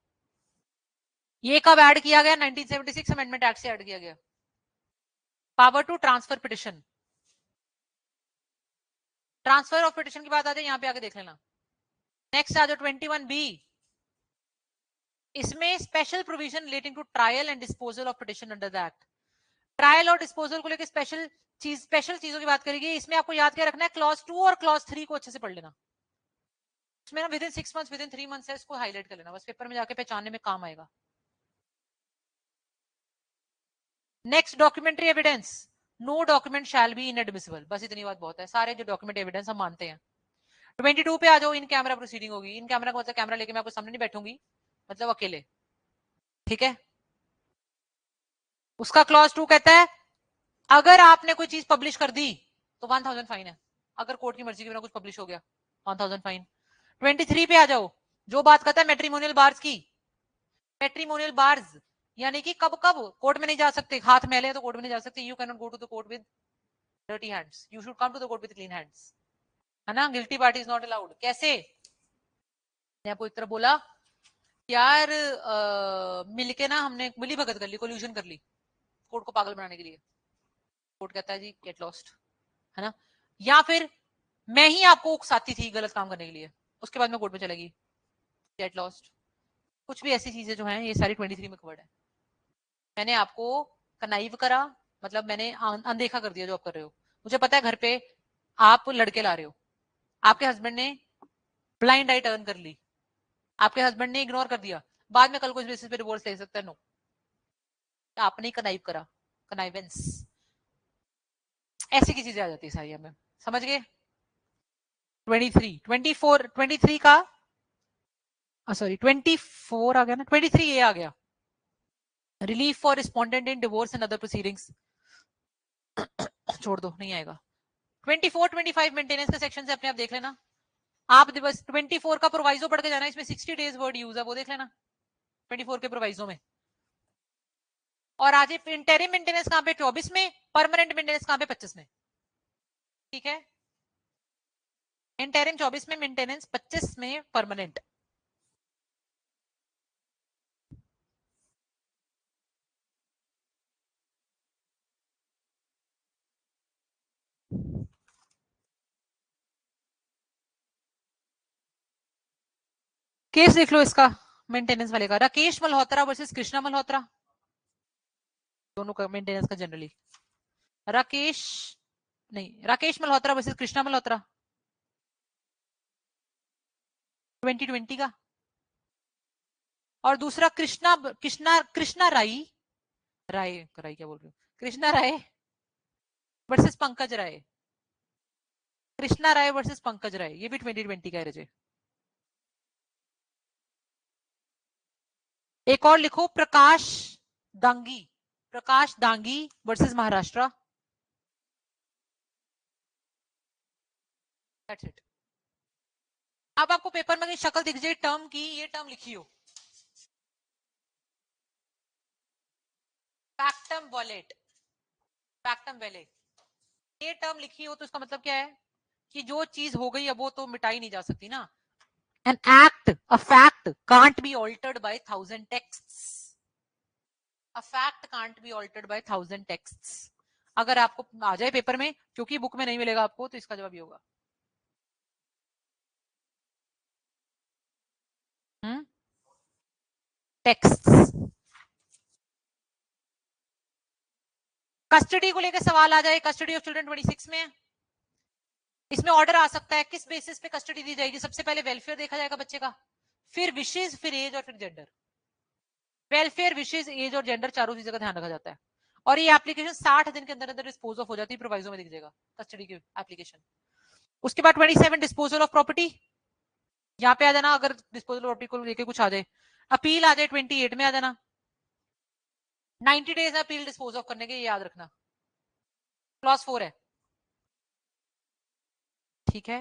ये कब ऐड किया गया? 1976 अमेंडमेंट एक्ट से ऐड किया गया। Power to transfer petition. Transfer of petition की बात आ जाए, यहां पे आके देख लेना। नेक्स्ट आ जाओ 21B। इसमें special provision relating to trial and disposal of petition under the act. Trial और डिस्पोजल को लेकर स्पेशल चीजों की बात करेगी। इसमें आपको याद क्या रखना है? क्लॉज 2 और क्लॉज 3 को अच्छे से पढ़ लेना। इसमें ना with in 6 months, with in 3 months है, इसको हाईलाइट कर लेना, बस पेपर में जाके पहचानने में काम आएगा। Next documentary evidence. No document shall be inadmissible. बस इतनी बात बहुत है, सारे जो डॉक्यूमेंट एविडेंस हम मानते हैं। 22 पे आ जाओ। इन कैमरा प्रोसीडिंग होगी। इन कैमरा का मतलब कैमरा लेके मैं आपको सामने नहीं बैठूंगी, मतलब अकेले। ठीक है, उसका क्लॉज 2 कहता है अगर आपने कोई चीज पब्लिश कर दी तो 1000 फाइन है। अगर कोर्ट की मर्जी के बिना कुछ पब्लिश हो गया, 1000 फाइन। 23 पे आ जाओ, जो बात करता है मैट्रिमोनियल बार्स की। मैट्रिमोनियल बार्स यानी कि कब कब कोर्ट में नहीं जा सकते, हाथ मैले तो कोर्ट में नहीं जा सकते। You can not go to the court with dirty hands, you should come to the court with clean hands, है ना। Guilty party is not allowed. कैसे? मैं आपको एक तरह बोला यार मिलके ना हमने मिली भगत कर ली, कोल्यूशन कर ली कोर्ट को पागल बनाने के लिए। कोर्ट कहता है जी गेट लॉस्ट, है ना। या फिर मैं ही आपको उकसाती थी गलत काम करने के लिए, उसके बाद मैं कोर्ट में चलेगी, गेट लॉस्ट। कुछ भी ऐसी चीजें जो हैं ये सारी 23 में कवर्ड है। मैंने आपको कनाइव करा, मतलब मैंने अनदेखा कर दिया जो आप कर रहे हो। मुझे पता है घर पे आप लड़के ला रहे हो, आपके हस्बैंड ने ब्लाइंड आई टर्न कर ली, आपके हस्बैंड ने इग्नोर कर दिया, बाद में कल को इस बेसिस पे डिवोर्स ले सकता है। नो, आपने कनाइव करा, कनाइवेंस, ऐसी की चीजें आ जाती है सारी हमें, समझ गए। 23 का सॉरी 24 आ गया ना, 23 ये आ गया, relief for respondent in divorce and other proceedings. छोड़ दो, नहीं आएगा। 24-25 मेंटेनेंस के सेक्शन से अपने आप देख लेना। आप बस 24 का प्रोवाइजो पढ़ के जाना, इसमें 60 डेज वर्ड यूज है, वो देख लेना 24 के प्रोवाइजो में। और आज इंटेरिम मेंटेनेंस कहां पे? 24 में। परमानेंट मेंटेनेंस कहां पे? 25 में। ठीक है, इंटेरिम 24 में, मेंटेनेंस 25 में, परमानेंट। केस देख लो इसका, मेंटेनेंस वाले का, राकेश मल्होत्रा वर्सेस कृष्णा मल्होत्रा, दोनों का मेंटेनेंस का जनरली। राकेश नहीं, राकेश मल्होत्रा वर्सेस कृष्णा मल्होत्रा 2020 का। और दूसरा कृष्णा कृष्णा कृष्णा राय राय राय क्या बोल रही हूँ, कृष्णा राय वर्सेस पंकज राय। कृष्णा राय वर्सेस पंकज राय, ये भी 2020 का है रजे। एक और लिखो, Prakash Dangi versus Maharashtra. That's it. अब आपको पेपर में शक्ल दिख जाए टर्म की, ये टर्म लिखी हो, फैक्टम वॉलेट, फैक्टम वैले, ये टर्म लिखी हो तो इसका मतलब क्या है कि जो चीज हो गई अब वो तो मिटाई नहीं जा सकती ना। An act, a fact can't be altered by 1000 texts. A fact can't be altered by 1000 texts. अगर आपको आ जाए पेपर में, क्योंकि बुक में नहीं मिलेगा आपको, तो इसका जवाब ये होगा। टेक्स्ट्स। कस्टडी को लेकर सवाल आ जाए, कस्टडी ऑफ चिल्ड्रन 26 में है, इसमें ऑर्डर आ सकता है किस बेसिस पे कस्टडी दी जाएगी। सबसे पहले वेलफेयर देखा जाएगा बच्चे का, फिर विशेष, फिर एज और फिर जेंडर। वेलफेयर, विशेष, एज और जेंडर चारों चीजों का ध्यान रखा जाता है। और ये एप्लीकेशन 60 दिन के अंदर अंदर डिस्पोज ऑफ हो जाती है, प्रोवाइजो में दिख जाएगा कस्टडी की एप्लीकेशन। उसके बाद 27 डिस्पोजल ऑफ प्रॉपर्टी, यहाँ पे आ जाना अगर डिस्पोजल ऑफ प्रॉपर्टी को लेके कुछ आ जाए। अपील आ जाए 28 में आ जाना, 90 डेज अपील डिस्पोज ऑफ करने के, याद रखना, क्लॉज 4 है, ठीक है।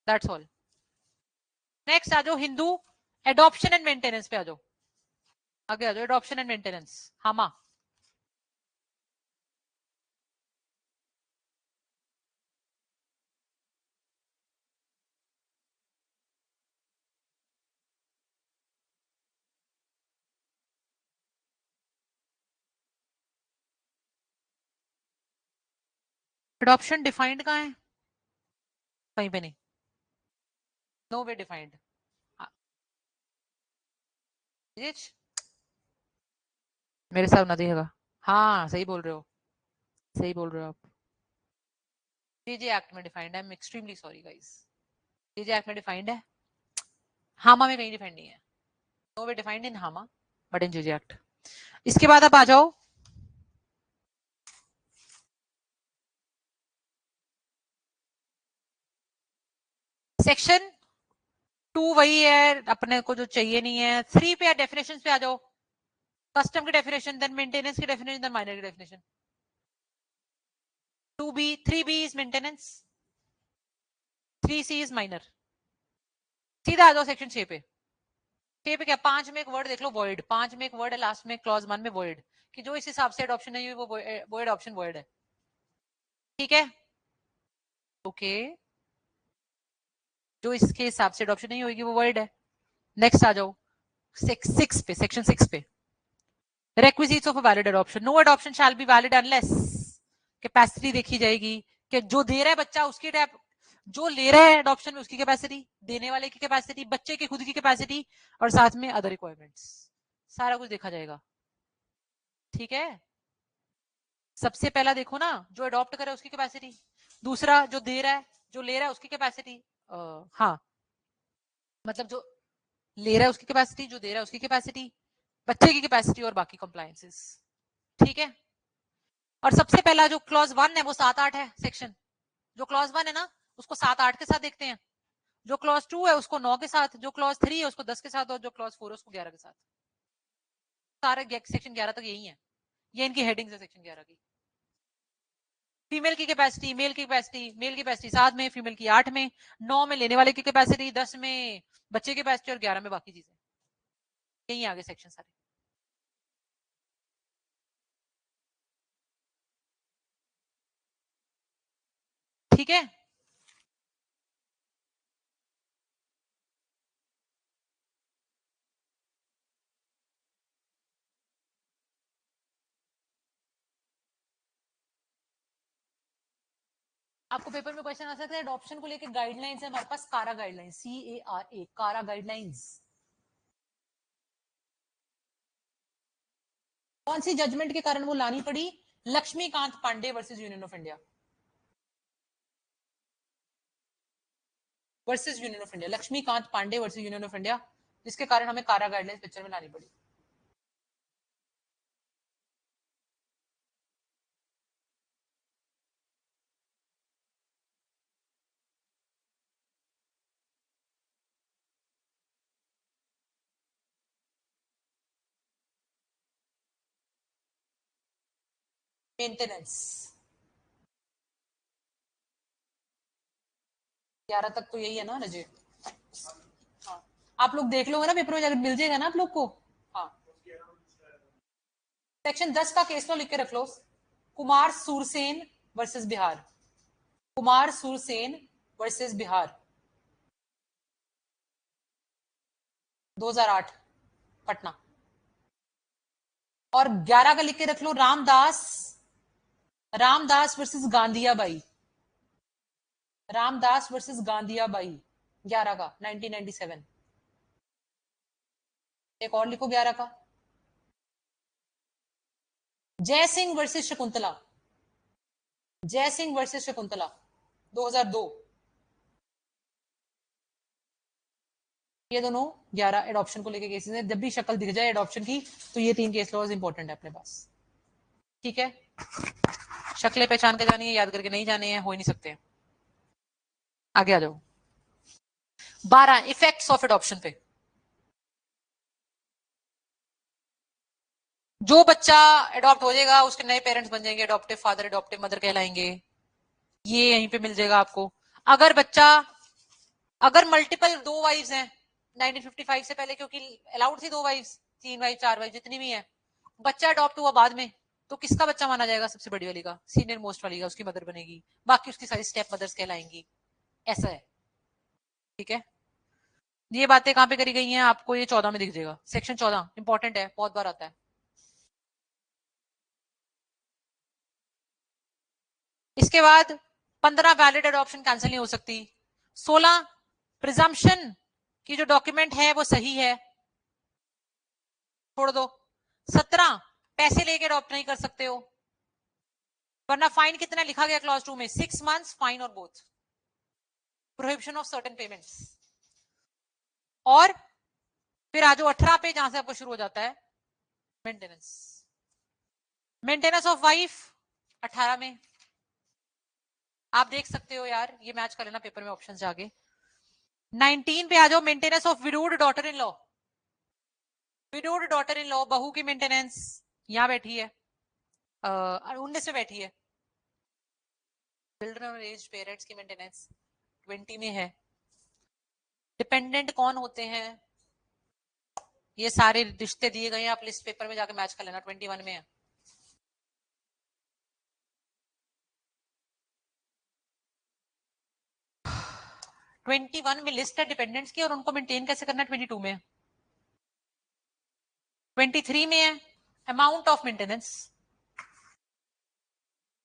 That's all. नेक्स्ट आ जाओ हिंदू, एडॉप्शन एंड मेंटेनेंस पे आ जाओ, आगे आ जाओ, एडॉप्शन एंड मेंटेनेंस, हामा। एडॉप्शन डिफाइंड कहाँ है, कहीं पे नहीं, नो वे डिफाइंड। मेरे साथ ना दिखेगा, हाँ सही बोल रहे हो, सही बोल रहे हो आप। जेजे एक्ट में डिफाइंड है, आई am extremely sorry guys, JJ act में डिफाइंड है, हामा में कहीं डिफाइंड नहीं है, नो वे डिफाइंड इन हामा बट इन जेजे एक्ट। इसके बाद आप आ जाओ सेक्शन 2, वही है अपने को जो चाहिए नहीं है। 3 पे डेफिनेशन पे आ जाओ, कस्टम की डेफिनेशन, देन मेंटेनेंस की डेफिनेशन, देन माइनर की definition. 2B, 3B is maintenance, 3C is minor. सीधा आ जाओ सेक्शन 6 पे। 6 पे क्या, 5 में एक वर्ड देख लो वॉइड, 5 में एक वर्ड है लास्ट में क्लॉज 1 में वॉइड, कि जो इस हिसाब से एडॉप्शन नहीं हुई वो वॉइड ऑप्शन वॉइड है, ठीक है, ओके, जो इसके हिसाब से एडॉप्शन नहीं होगी वो वर्ड है। नेक्स्ट आ जाओ 6 पे, सेक्शन 6 पे, requisites of a valid adoption, no adoption shall be valid unless, capacity देखी जाएगी कि जो दे रहा है बच्चा उसकी टाइप, जो ले रहा है एडॉप्शन में उसकी कैपेसिटी, देने वाले की कैपेसिटी, बच्चे की खुद की कैपेसिटी, और साथ में अदर रिक्वायरमेंट्स, सारा कुछ देखा जाएगा, ठीक है। सबसे पहला देखो ना, जो अडॉप्ट करे उसकी कैपेसिटी, दूसरा जो दे रहा है, जो ले रहा है उसकी कैपेसिटी, हाँ मतलब जो ले रहा है उसकी कैपेसिटी, जो दे रहा है उसकी कैपेसिटी, बच्चे की कैपेसिटी और बाकी कंप्लायंसेस, ठीक है। और सबसे पहला जो क्लॉज 1 है वो 7-8 है सेक्शन, जो क्लॉज 1 है ना उसको 7-8 के साथ देखते हैं, जो क्लॉज 2 है उसको 9 के साथ, जो क्लॉज 3 है उसको 10 के साथ, और जो क्लॉज 4 है उसको 11 के साथ। सारे सेक्शन 11 तक यही है, ये इनकी हेडिंग है सेक्शन 11 की। फीमेल की कैपेसिटी, मेल की कैपेसिटी, मेल की कैपेसिटी 7 में, फीमेल की 8 में, 9 में लेने वाले की कैपेसिटी, 10 में बच्चे की कैपेसिटी, और 11 में बाकी चीजें, यही आगे सेक्शन सारे, ठीक है। आपको पेपर में क्वेश्चन आ सकता है एडॉप्शन को लेकर गाइडलाइंस है हमारे पास, कारा गाइडलाइंस, CARA, कारा गाइडलाइंस। कौन सी जजमेंट के कारण वो लानी पड़ी, Laxmikant Pandey versus union of India, versus union of India, Laxmikant Pandey versus union of India, जिसके कारण हमें कारा गाइडलाइंस पिक्चर में लानी पड़ी। मेंटेनेंस 11 तक तो यही है ना रजे, हाँ आप लोग देख लोगे ना पेपर में जाकर, मिल जाएगा ना आप लोग को, हाँ। सेक्शन 10 का केस लो लिख के रख लो, कुमार सूरसेन वर्सेस बिहार, कुमार सूरसेन वर्सेस बिहार, 2008 पटना। और 11 का लिख के रख लो, रामदास, रामदास वर्सेस गांधियाबाई, रामदास वर्सेस गांधियाबाई, 11 का 1997। एक और लिखो 11 का, जय सिंह वर्सेस शकुंतला, जय सिंह वर्सेस शकुंतला 2002, ये दोनों 11 एडॉप्शन को लेके केसेस हैं। जब भी शक्ल दिख जाए एडॉप्शन की तो ये 3 केस लॉज इंपॉर्टेंट है अपने पास, ठीक है। शक्लें पहचान के जानी है, याद करके नहीं जाने हैं, हो ही नहीं सकते। आगे आ जाओ। 12 इफेक्ट्स ऑफ एडॉप्शन पे। जो बच्चा एडॉप्ट हो जाएगा उसके नए पेरेंट्स बन जाएंगे, एडॉप्टिव फादर एडॉप्टिव मदर कहलाएंगे, ये यहीं पे मिल जाएगा आपको। अगर बच्चा, अगर मल्टीपल 2 वाइफ्स हैं 1955 से पहले, क्योंकि अलाउड थी 2 वाइफ्स, 3 वाइफ 4 वाइफ जितनी भी है, बच्चा अडॉप्ट हुआ बाद में, तो किसका बच्चा माना जाएगा? सबसे बड़ी वाली का, सीनियर मोस्ट वाली का, उसकी मदर बनेगी, बाकी उसकी सारी स्टेप मदर्स कहलाएंगी, ऐसा है, ठीक है। ये बातें कहां पे करी गई हैं आपको? ये 14 में दिख जाएगा, सेक्शन 14 इंपॉर्टेंट है, बहुत बार आता है। इसके बाद 15 वैलिड एडॉप्शन कैंसिल नहीं हो सकती। 16 प्रिजम्पशन की जो डॉक्यूमेंट है वो सही है, छोड़ दो। 17 पैसे लेके अडॉप्ट नहीं कर सकते हो, वरना फाइन कितना लिखा गया क्लॉज 2 में? 6 months फाइन और both, prohibition of certain payments. और फिर आ जाओ 18 पे, जहां से आपको शुरू हो जाता है मेंटेनेंस, मेंटेनेंस ऑफ वाइफ 18 में। आप देख सकते हो यार, ये मैच कर लेना पेपर में ऑप्शन जाके। 19 पे आ जाओ, maintenance of widowed daughter in law, widowed daughter in law बहू की मेंटेनेंस, यहां बैठी है 19 में बैठी है। चिल्ड्रन और एज पेरेंट्स की मेंटेनेंस 20 में है। डिपेंडेंट कौन होते हैं, ये सारे रिश्ते दिए गए हैं, आप लिस्ट पेपर में जाके मैच कर लेना, 21 में है। ट्वेंटी वन में लिस्ट है डिपेंडेंट्स की, और उनको मेंटेन कैसे करना है 22 में। 23 में है amount of maintenance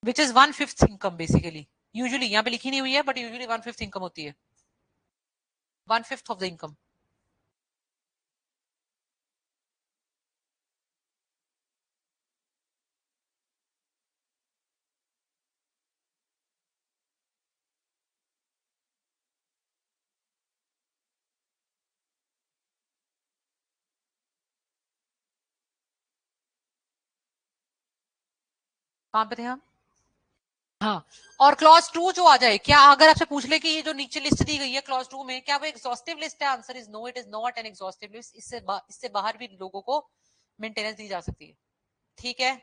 which is 1/5 income basically, usually यहाँ पे लिखी नहीं हुई है बट यूजुअली 1/5 इनकम होती है, 1/5 ऑफ द इनकम। कहां पे थे हम? हाँ, और क्लॉज 2 जो आ जाए, क्या अगर आपसे पूछ ले कि ये जो नीचे लिस्ट दी गई है क्लॉज 2 में, क्या वो एग्जॉस्टिव लिस्ट है? Answer is no, it is not an exhaustive list. इससे बाहर भी लोगों को मेंटेनेंस दी जा सकती है, ठीक है।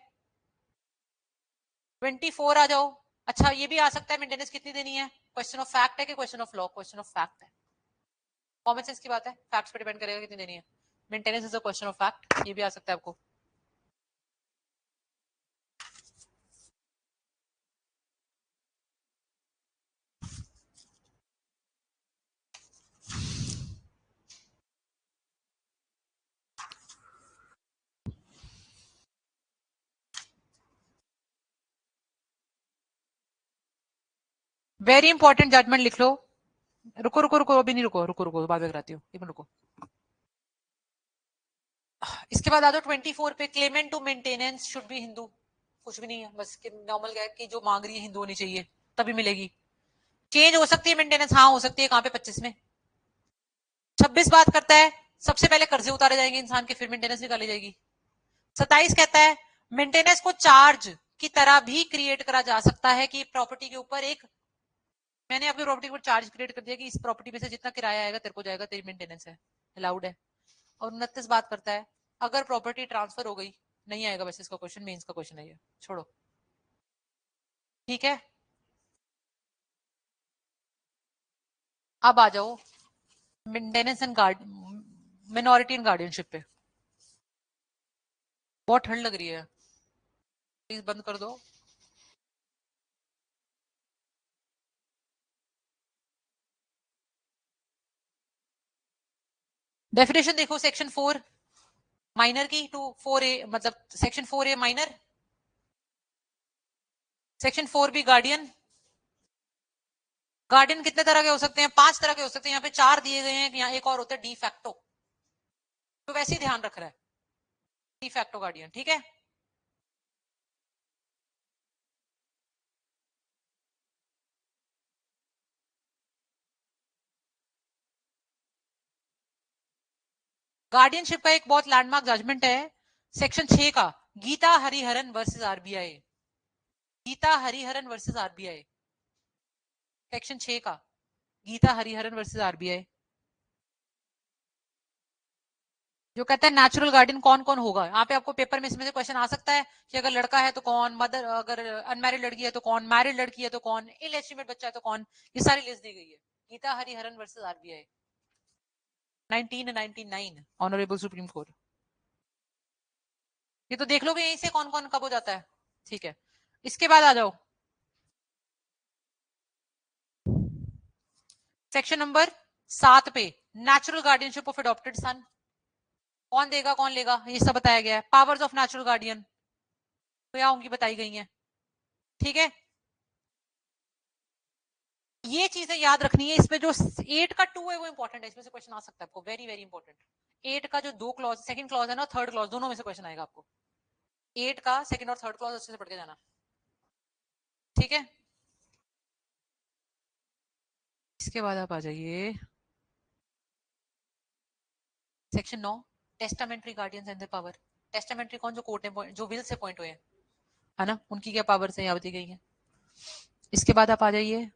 24 आ जाओ। अच्छा, ये भी आ सकता है मेंटेनेंस कितनी देनी है, क्वेश्चन ऑफ फैक्ट है कि question of law? Question of fact है, कॉमन सेंस की बात है, फैक्ट्स पे डिपेंड करेगा कितनी देनी है। Maintenance is a question of fact, ये भी आ सकता है आपको। वेरी इंपॉर्टेंट जजमेंट लिख लो। रुको रुको रुको, अभी नहीं, रुको रुको रुको, बाद में कराती हूँ, एक मिनट रुको। इसके बाद आ जाओ 24 पे, claimant to maintenance should be Hindu. कुछ भी नहीं है, बस नॉर्मल क्या है कि जो मांग रही है हिंदू होनी चाहिए तभी मिलेगी। चेंज हो सकती है मेंटेनेंस, हाँ हो सकती है, कहां पे? 25 में। 26 बात करता है सबसे पहले कर्जे उतारे जाएंगे इंसान के, फिर मेंटेनेंस निकाली जाएगी। 27 कहता है मेंटेनेंस को चार्ज की तरह भी क्रिएट करा जा सकता है, कि प्रॉपर्टी के ऊपर एक, मैंने आपकी प्रॉपर्टी पर चार्ज क्रिएट कर दिया कि इस प्रॉपर्टी में से जितना किराया आएगा तेरे को जाएगा, तेरी मेंटेनेंस है, अलाउड है। और 29 बात करता है अगर प्रॉपर्टी ट्रांसफर हो गई, नहीं आएगा वैसे इसका क्वेश्चन, मेंस का क्वेश्चन है ये, छोड़ो, ठीक है। अब आ जाओ maintenance and guard, minority and guardianship पे। बहुत ठंड लग रही है, प्लीज बंद कर दो। डेफिनेशन देखो, सेक्शन 4 माइनर की, टू 4A, मतलब section 4A minor, section 4B guardian. Guardian कितने तरह के हो सकते हैं? 5 तरह के हो सकते हैं, यहाँ पे 4 दिए गए हैं, यहाँ एक और होता है डी फैक्टो, तो वैसे ही ध्यान रख रहा है, डी फैक्टो गार्डियन, ठीक है। गार्डियनशिप का एक बहुत लैंडमार्क जजमेंट है सेक्शन 6 का, Gita Hariharan versus RBI. Gita Hariharan versus RBI, section 6 का, गीता हरिहरन वर्सेस आरबीआई, जो कहता है नेचुरल गार्डियन कौन कौन होगा। यहाँ पे आपको पेपर में इसमें से क्वेश्चन आ सकता है कि अगर लड़का है तो कौन, मदर अगर अनमैरिड लड़की है तो कौन, मैरिड लड़की है तो कौन, इलेजिटिमेट बच्चा है तो कौन, ये सारी लिस्ट दी गई है। Gita Hariharan versus RBI 1999 honourable supreme court. ये तो देख लोगे यहीं से कौन कौन कब हो जाता है। ठीक है, इसके बाद आ जाओ सेक्शन नंबर 7 पे, नेचुरल गार्डियनशिप ऑफ अडॉप्टेड सन। कौन देगा कौन लेगा ये सब बताया गया है। पावर्स ऑफ नेचुरल गार्डियन क्या होंगी बताई गई हैं। ठीक है, ये चीजें याद रखनी है। इसमें जो 8 का 2 है वो इंपॉर्टेंट है, इसमें से क्वेश्चन आ सकता है आपको, वेरी वेरी इंपॉर्टेंट। 8 का जो दो क्लॉज, सेकंड क्लॉज है ना, थर्ड क्लॉज, दोनों में से क्वेश्चन आएगा आपको। 8 का सेकंड और थर्ड क्लॉज अच्छे से पढ़ के जाना। ठीक है, इसके बाद आप आ जाइए section 9, testamentary guardians and the power. Testamentary कौन, जो कोर्ट में जो विल से पॉइंट हुए हैं, है ना, उनकी क्या पावर से यहाँ दी गई है। इसके बाद आप आ जाइए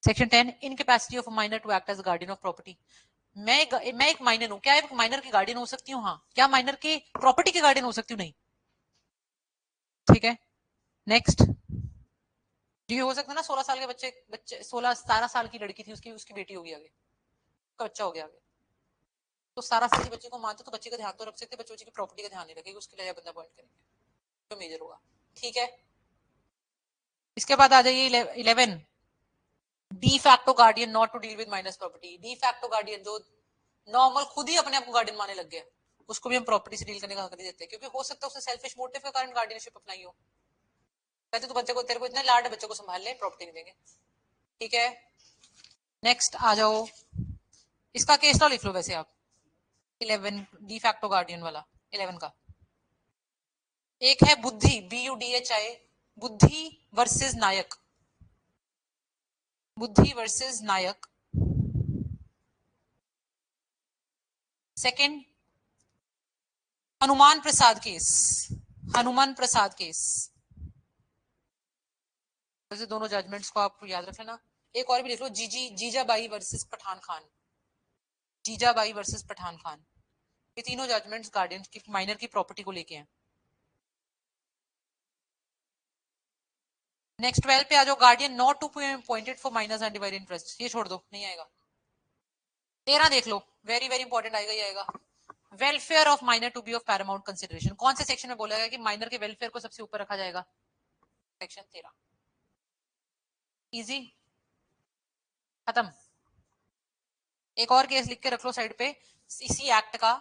section 10, incapacity of minor to act as guardian of property. मैं एक माइनर हूं, क्या एक माइनर की गार्डियन हो सकती हूँ? हाँ। क्या माइनर की प्रॉपर्टी की गार्डियन हो सकती हूँ? नहीं। ठीक है, नेक्स्ट। ये हो सकता है ना, 16 साल के बच्चे बच्चे 16-17 साल की लड़की थी, उसकी उसकी बेटी होगी आगे, उसका बच्चा हो गया आगे, तो 17 साल के बच्चे को मानते तो बच्चे का ध्यान तो रख सकते, बच्चे की प्रॉपर्टी का ध्यान नहीं रखेगी, उसके लिए बंदा अपॉइंट करेंगे, तो मेजर होगा। ठीक है, इसके बाद आ जाइए 11, de facto guardian not to deal with minus property. De facto guardian जो नॉर्मल खुद ही अपने आप को गार्डियन मानने लग गया, उसको भी हम प्रॉपर्टी से डील करने का हक नहीं देते, क्योंकि हो सकता है उसने सेल्फिश मोटिव के कारण गार्डियनशिप अपनाई हो। कहते तो बच्चे को, तेरे को इतना लाड है, बच्चे को संभाल ले, प्रॉपर्टी नहीं देंगे। ठीक है, नेक्स्ट आ जाओ, इसका केस लॉ लिख लो वैसे आप, 11 डी फैक्टो गार्डियन वाला, 11 का। एक है बुद्धि, BUDHI, बुद्धि वर्सेस नायक, बुद्धि वर्सेस नायक। Second, Hanuman Prasad case, Hanuman Prasad case. वैसे दोनों जजमेंट्स को आप याद रख लेना। एक और भी लिख लो, जीजाबाई वर्सेस पठान खान, जीजाबाई वर्सेस पठान खान। ये तीनों जजमेंट्स गार्डियन की माइनर की प्रॉपर्टी को लेके हैं। नेक्स्ट 12 पे आ जाओ, guardian not to appointed for minors and divided interest. ये छोड़ दो, नहीं आएगा। 13 देख लो, वेरी वेरी इंपॉर्टेंट आएगा, ये आएगा, welfare of minor to be of paramount consideration. कौन से सेक्शन में बोला गया कि माइनर के वेलफेयर को सबसे ऊपर रखा जाएगा? सेक्शन 13। इजी, खत्म। एक और केस लिख के रख लो साइड पे, इसी एक्ट का,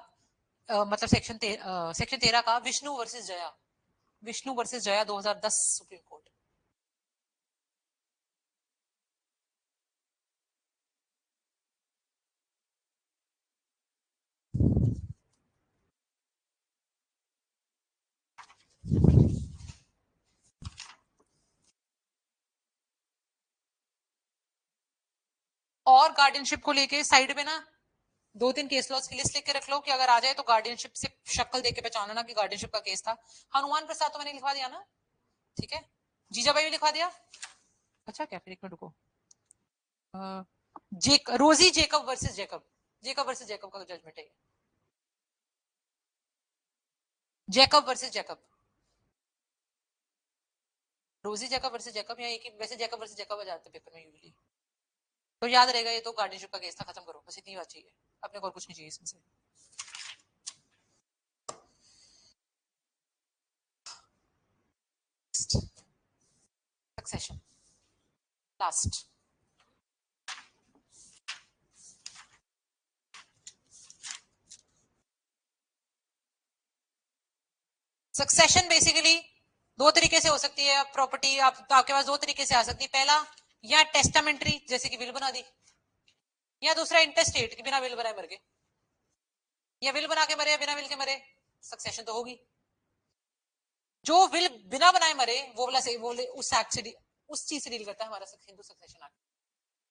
मतलब सेक्शन 13 का, Vishnu versus Jaya, Vishnu versus Jaya 2010 supreme court. और गार्डियनशिप को लेके साइड पे ना 2-3 केस लॉस की लिस्ट लेके रख लो, कि अगर आ जाए तो गार्डियनशिप से शक्ल देख के पहचानना ना कि गार्डियनशिप का केस था। हनुमान प्रसाद तो मैंने लिखवा दिया ना, ठीक है। जीजाबाई भी लिखवा दिया। अच्छा क्या, फिर एक मिनट रुको, रोजी Jacob versus Jacob, Jacob versus Jacob का जजमेंट है, जेकब वर्सेस जेकब, रोजी जेकब वर्सेस जेकब, या एक ही, वैसे जेकब वर्सेस जेकब आ जाते पेपर में यूजुअली, तो याद रहेगा ये तो गार्डियनशिप का केस था, खत्म करो, बस इतनी बात चाहिए अपने को, और कुछ नहीं चाहिए इसमें से। Succession, last. सक्सेशन बेसिकली दो तरीके से हो सकती है प्रॉपर्टी, आप तो आपके पास दो तरीके से आ सकती है। पहला, या टेस्टामेंट्री, जैसे कि विल बना दी, या दूसरा इंटेस्टेट, कि बिना विल बनाए मर गए, या विल बना के मरे या बिना विल के मरे, सक्सेशन तो होगी। जो विल बिना बनाए मरे वो वाला से, वो उस एक्ट से, उस चीज से डील करता है हमारा हिंदू सक्सेशन एक्ट,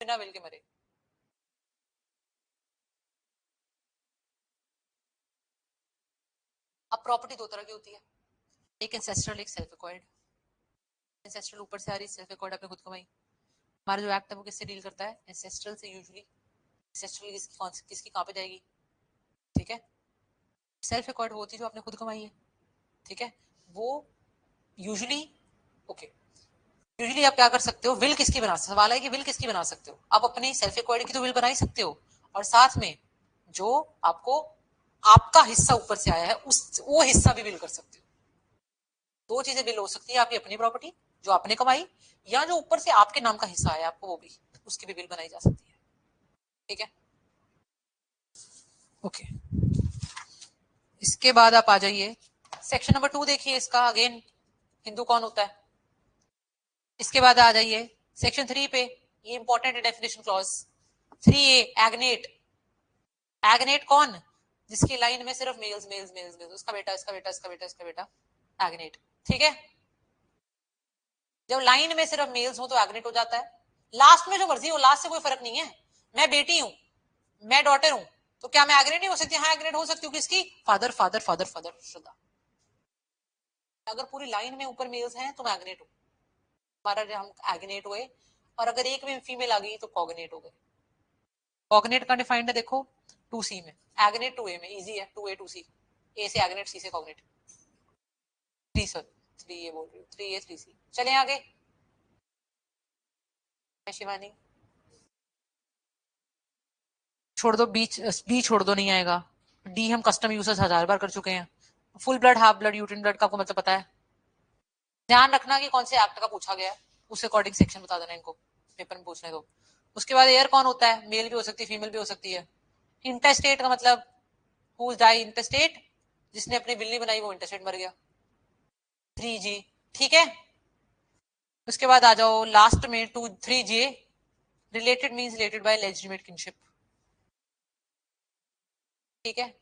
बिना विल के मरे। अब प्रॉपर्टी दो तरह की होती है, एक एंसेस्ट्रल एक सेल्फ एक्वायर्ड। एंसेस्ट्रल ऊपर से आ रही, सेल्फ एक्वायर्ड आपने खुद कमाई। हमारा जो एक्ट है वो किससे डील करता है, एंसेस्ट्रल से यूजुअली। एंसेस्ट्रल किसकी कहाँ पे जाएगी, ठीक है, सेल्फ एक्वायर्ड होती है जो आपने खुद कमाई है, ठीक है, वो यूजुअली ओके। यूजुअली आप क्या कर सकते हो, विल किसकी बना सकते हो, सवाल है कि विल किसकी बना सकते हो, आप अपनी सेल्फ एक्वायर्ड की तो विल बना ही सकते हो, और साथ में जो आपको आपका हिस्सा ऊपर से आया है उस वो हिस्सा भी विल कर सकते हो। दो चीजें विल हो सकती है, आपकी अपनी प्रॉपर्टी जो आपने कमाई, या जो ऊपर से आपके नाम का हिस्सा आया आपको वो भी, उसकी भी विल बनाई जा सकती है, ठीक है, ओके। इसके बाद आप आ जाइए सेक्शन नंबर 2 देखिए इसका, अगेन हिंदू कौन होता है। इसके बाद आ जाइए सेक्शन 3 पे, ये इंपॉर्टेंट है डेफिनेशन क्लॉज 3A एग्नेट। एग्नेट कौन, जिसकी लाइन में सिर्फ मेल्स मेल्स मेल्स मेल्स, उसका बेटा इसका बेटा इसका बेटा इसका बेटा, एग्नेट, ठीक है। जब लाइन में सिर्फ मेल्स हो तो एग्नेट हो जाता है। लास्ट में जो मर्जी हो, लास्ट से कोई फर्क नहीं है, मैं बेटी हूं, मैं डॉटर हूं, तो क्या मैं एग्नेट नहीं हो सकती, हाँ एग्नेट हो सकती हूँ, किसकी, फादर फादर फादर फादर श्रद्धा। अगर पूरी लाइन में ऊपर मेल्स हैं तो मैं एग्नेट हूँ, हमारा हम एग्नेट हुए, और अगर एक भी फीमेल आ गई तो कॉग्नेट हो गए। कॉग्नेट का डिफाइंड है देखो 2C में, एग्नेट 2A में, इजी है 2A 2C, ए से एग्नेट सी से कॉग्नेट, 3 सर 3A बोल रही हूँ, 3A 3C। चले आगे शिवानी, छोड़ दो बीच, बी छोड़ दो नहीं आएगा, डी हम कस्टम यूजर्स 1000 बार कर चुके हैं। Full blood half blood uterine blood का आपको मतलब पता है, ध्यान रखना कि कौन से एक्ट का पूछा गया है, उस अकॉर्डिंग सेक्शन बता देना इनको, पेपर में पूछने दो। उसके बाद एयर कौन होता है, मेल भी हो सकती है फीमेल भी हो सकती है। इंटेस्टेट का मतलब हु डाई इंटेस्टेट, जिसने अपनी बिल्ली बनाई वो इंटेस्टेट मर गया, 3G, ठीक है। उसके बाद आ जाओ लास्ट में 3J, related means related by legitimate kinship, ठीक है।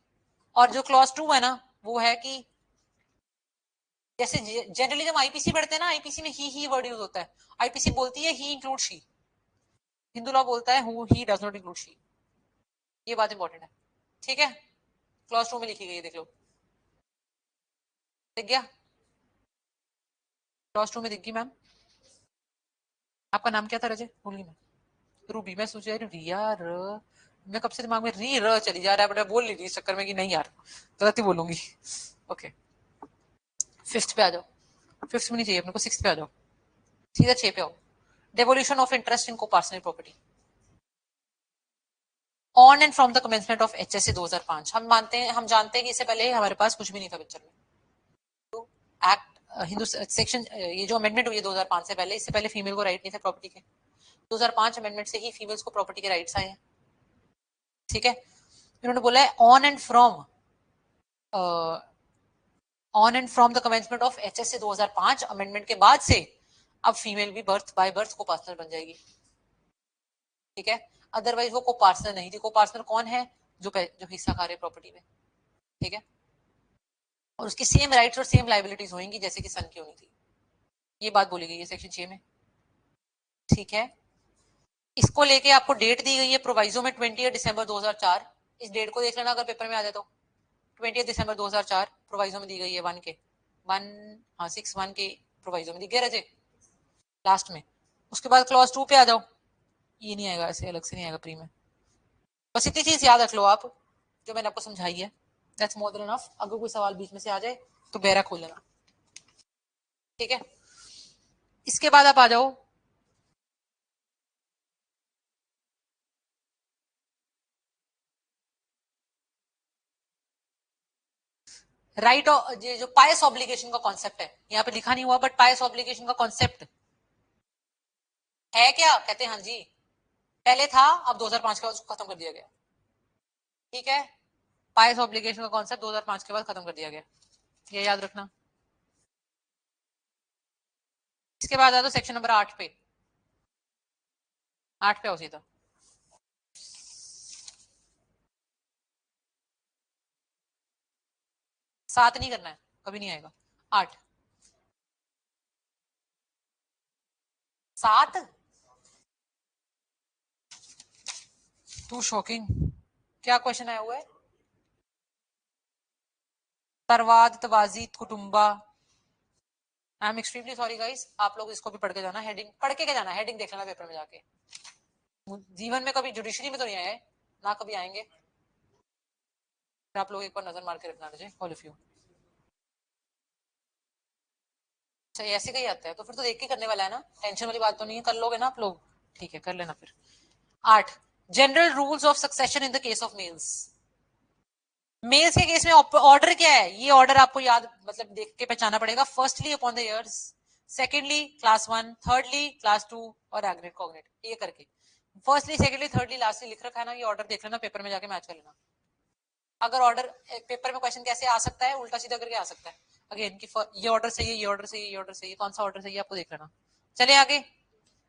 और जो क्लॉज 2 है ना, वो है कि जैसे जनरली जब आईपीसी पढ़ते हैं ना, आईपीसी में ही वर्ड यूज होता है, आईपीसी बोलती है ही इंक्लूड शी, हिंदू लॉ बोलता है who he does not include she, ये बात इंपॉर्टेंट है, ठीक है। क्लॉज 2 में लिखी गई है, देख लो, दिख गया, क्लॉज 2 में दिख गई मैम। आपका नाम क्या था रजे, भूल गई मैं, रूबी, मैं सोच रही रिया र, मैं कब से दिमाग में री र चली जा रहा है, बट बोल नहीं रही इस चक्कर में कि नहीं यार गलत ही बोलूंगी, ओके। फिफ्थ पे आ जाओ, फिफ्थ में नहीं चाहिए अपने को, सिक्स पे आ जाओ, सीधा 6 पे आओ, डेवोल्यूशन ऑफ इंटरेस्ट इन को personal property on and from the commencement of HSA 2005। हम मानते हैं, हम जानते हैं कि इससे पहले हमारे पास कुछ भी नहीं था पिक्चर में, तो एक्ट हिंदू सेक्शन, ये जो अमेंडमेंट हुई है 2005 से पहले, इससे पहले फीमेल को राइट नहीं था प्रॉपर्टी के, 2005 अमेंडमेंट से ही फीमेल्स को प्रॉपर्टी के राइट्स आए हैं, ठीक है। इन्होंने बोला है on and from the commencement of HSA 2005 amendment के बाद से अब फीमेल भी बर्थ बाय बर्थ को पार्टनर बन जाएगी, ठीक है। अदरवाइज वो को पार्टनर नहीं थी, को पार्टनर कौन है, जो हिस्सा खा रहे प्रॉपर्टी में, ठीक है, और उसकी सेम राइट्स और सेम लाइबिलिटीज होंगी जैसे कि सन की होनी थी, ये बात बोली गई है सेक्शन 6 में, ठीक है। इसको लेके आपको डेट दी गई है प्रोवाइजो में 20 दिसंबर 2004, इस डेट को देख लेना अगर पेपर में आ जाए तो, 20 दिसंबर 2004 प्रोवाइजो में दी गई है, 1 के 1 हाँ 6(1) के प्रोवाइजो में दी गई रजे लास्ट में। उसके बाद क्लॉज 2 पे आ जाओ, ये नहीं आएगा, ऐसे अलग से नहीं आएगा प्री में, बस इतनी चीज याद रख लो आप जो मैंने आपको समझाई है, दैट्स मोर देन इनफ। अगर कोई सवाल बीच में से आ जाए तो बेरा खोल लेना, ठीक है। इसके बाद आप आ जाओ राइट, ये जो पायस ऑब्लिगेशन का कॉन्सेप्ट है, यहाँ पे लिखा नहीं हुआ बट पायस ऑब्लिगेशन का कॉन्सेप्ट है क्या, कहते हैं हाँ जी, पहले था, अब 2005 के बाद उसको खत्म कर दिया गया, ठीक है। पायस ऑब्लिगेशन का कॉन्सेप्ट 2005 के बाद खत्म कर दिया गया, ये याद रखना। इसके बाद आ जाओ सेक्शन नंबर 8 पे, 8 पे आओ सीधा, 7 नहीं करना है, कभी नहीं आएगा, 8 7, टू शॉकिंग, क्या क्वेश्चन आया हुआ है, tarwad, tavazhi, kutumba. I am extremely sorry guys, आप लोग इसको भी पढ़ के जाना, हेडिंग पढ़ के क्या जाना, हेडिंग देख लेना पेपर में जाके। जीवन में कभी जुडिशरी में तो नहीं आए ना, कभी आएंगे। आप लोग एक बार नजर मार के रखना मुझे, ऑल ऑफ यू। अच्छा ऐसे कहीं आता है तो फिर तो देख के करने वाला है ना, टेंशन वाली बात तो नहीं है, कर लोगे ना आप लोग, ठीक है कर लेना फिर। 8 general rules of succession in the case of males. Males के केस में ऑर्डर क्या है, ये ऑर्डर आपको याद मतलब देख के पहचाना पड़ेगा। Firstly upon the years, secondly class 1, thirdly class 2 और एग्रेट कॉग्नेट, ये करके फर्स्टली सेकेंडली थर्डली लास्टली लिख रखा है ना, ये ऑर्डर देख लेना, पेपर में जाके मैच कर लेना। अगर ऑर्डर पेपर में क्वेश्चन कैसे आ सकता है, उल्टा सीधा करके आ सकता है। अगेन कि ये ऑर्डर सही है, ये ऑर्डर सही है, ये ऑर्डर सही है, कौन सा ऑर्डर सही है आपको देख लेना। चलिए आगे,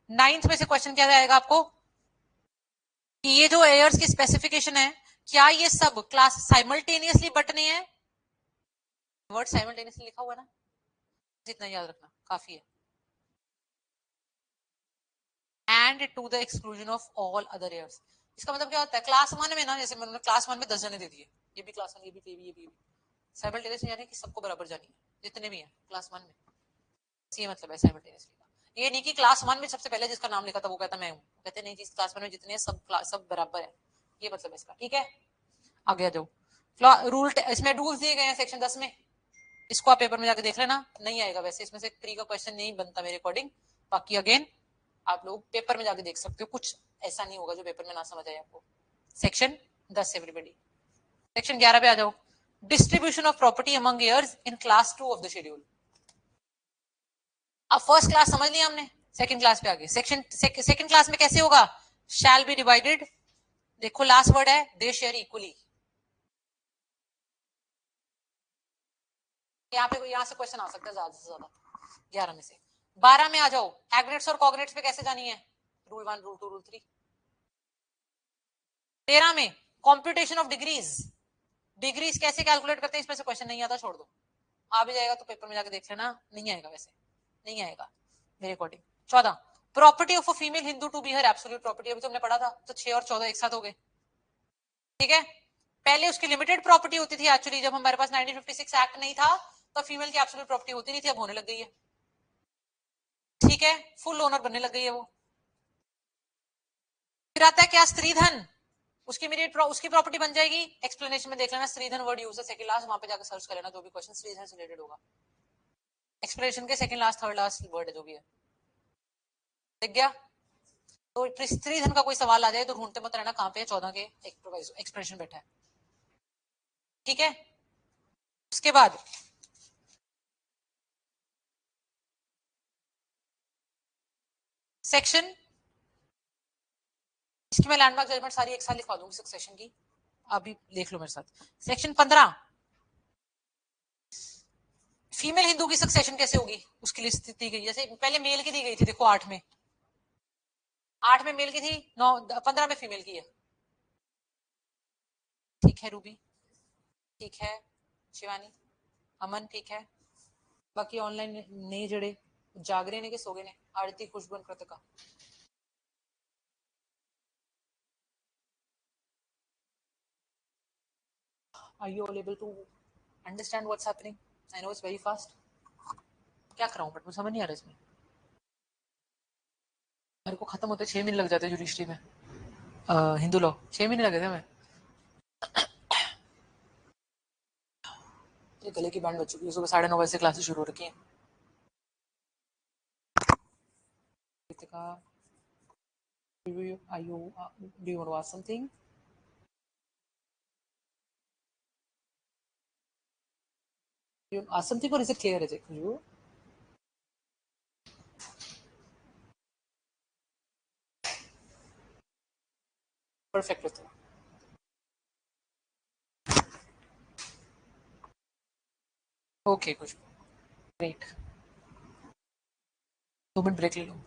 9th में से क्वेश्चन क्या आएगा आपको कि ये जो एयर्स की स्पेसिफिकेशन है, क्या ये सब क्लास साइमल्टेनियसली बटने हैं। वर्ड साइमल्टेनियसली लिखा हुआ है ना, जितना याद रखना काफी है। And to the exclusion of all other heirs. इसका मतलब क्या होता है, क्लास 1 में ना, जैसे मैंने क्लास 1 में 10 जने दे दिए, ये भी क्लास 1, ये भी, ये भी साइमल्टेनियसली, यानी कि सबको बराबर जानी है जितने भी हैं क्लास 1 में। ये मतलब है साइमल्टेनियसली का। ये नहीं कि क्लास 1 में सबसे पहले जिसका नाम लिखा था वो कहता मैं हूँ, कहते नहीं जी क्लास 1 में जितने सब बराबर है, ये मतलब है इसका। ठीक है आगे आ जाओ। रूल इसमें रूल्स दिए गए हैं सेक्शन 10 में, इसको आप पेपर में जाके देख लेना। नहीं आएगा वैसे इसमें से प्री का क्वेश्चन नहीं बनता मेरे अकॉर्डिंग, बाकी अगेन आप लोग पेपर में जाके देख सकते हो, कुछ ऐसा नहीं होगा जो पेपर में ना समझ आए आपको। Section 10 everybody. सेक्शन 11 पे आ जाओ, distribution of property among years in class 2 of the schedule. अब फर्स्ट क्लास समझ लिया हमने, सेकंड क्लास पे आगे सेकंड क्लास में कैसे होगा, शैल बी डिवाइडेड। देखो लास्ट वर्ड है, दे शेयर इक्वली। यहाँ से क्वेश्चन आ सकता है ज्यादा से ज्यादा 11 में से। 12 में आ जाओ, एग्रेट्स और कॉग्रेट्स पे कैसे जानी है, रूल 1, रूल 2, रूल 3। 13 में कॉम्प्यूटेशन ऑफ डिग्रीज, डिग्रीज कैसे कैलकुलेट करते हैं, इसमें से क्वेश्चन नहीं आता, छोड़ दो। आ भी जाएगा तो पेपर में जाके देख लेना, नहीं आएगा वैसे, नहीं आएगा मेरे according. 14 property of a female Hindu to be her absolute property, अभी तुमने पढ़ा था, तो 6 और 14 एक साथ हो गए। ठीक है, पहले उसकी लिमिटेड प्रॉपर्टी होती थी एक्चुअली, जब हमारे पास 1956 एक्ट नहीं था तो फीमेल की एब्सोल्यूट प्रॉपर्टी होती नहीं थी, अब होने लग गई है। ठीक है, फुल ओनर बनने लग गई है वो। फिर आता है क्या, स्त्रीधन, उसकी मेरी उसकी प्रॉपर्टी बन जाएगी। एक्सप्लेनेशन में देख लेना, स्त्रीधन वर्ड यूज है सेकंड लास्ट, वहां पे जाकर सर्च कर लेना जो भी क्वेश्चन स्त्रीधन से रिलेटेड होगा। एक्सप्लेनेशन के second last third last word है जो भी है, देख गया। तो स्त्रीधन का कोई सवाल आ जाए तो ढूंढते मत रहना कहां पे 14 के एक्सप्रेशन बैठा है। ठीक है, उसके बाद सेक्शन, इसकी मैं लैंडमार्क जजमेंट सारी एक साथ लिखवा दूंगी सक्सेशन की, अभी देख लो मेरे साथ। सेक्शन 15 फीमेल हिंदू की सक्सेशन कैसे होगी, उसकी लिस्ट दी गई, जैसे पहले मेल की दी गई थी, देखो 8 में, 8 में मेल की थी, 9 15 में फीमेल की है। ठीक है रूबी, ठीक है शिवानी, अमन ठीक है, बाकी ऑनलाइन नहीं जड़े, जागरे ने के सोगे ने, आरती खुशबू Kritika. Are you all able to understand what's happening? I know it's very fast. क्या कर रहा हूँ बट मुझे समझ नहीं आ रहा इसमें। मेरे को खत्म होते 6 महीने लग जाते जुडिशरी में, हिंदू लॉ 6 महीने लगे थे मैं। ये गले की बैंड बज चुकी है, सुबह 9:30 बजे से क्लासेस शुरू हो रखी है। Kritika, are you do you want to ask something? Do you ask something or is it clear as it for you? Perfect with you. Okay, कुछ great. 2 मिनट ब्रेक ले लो।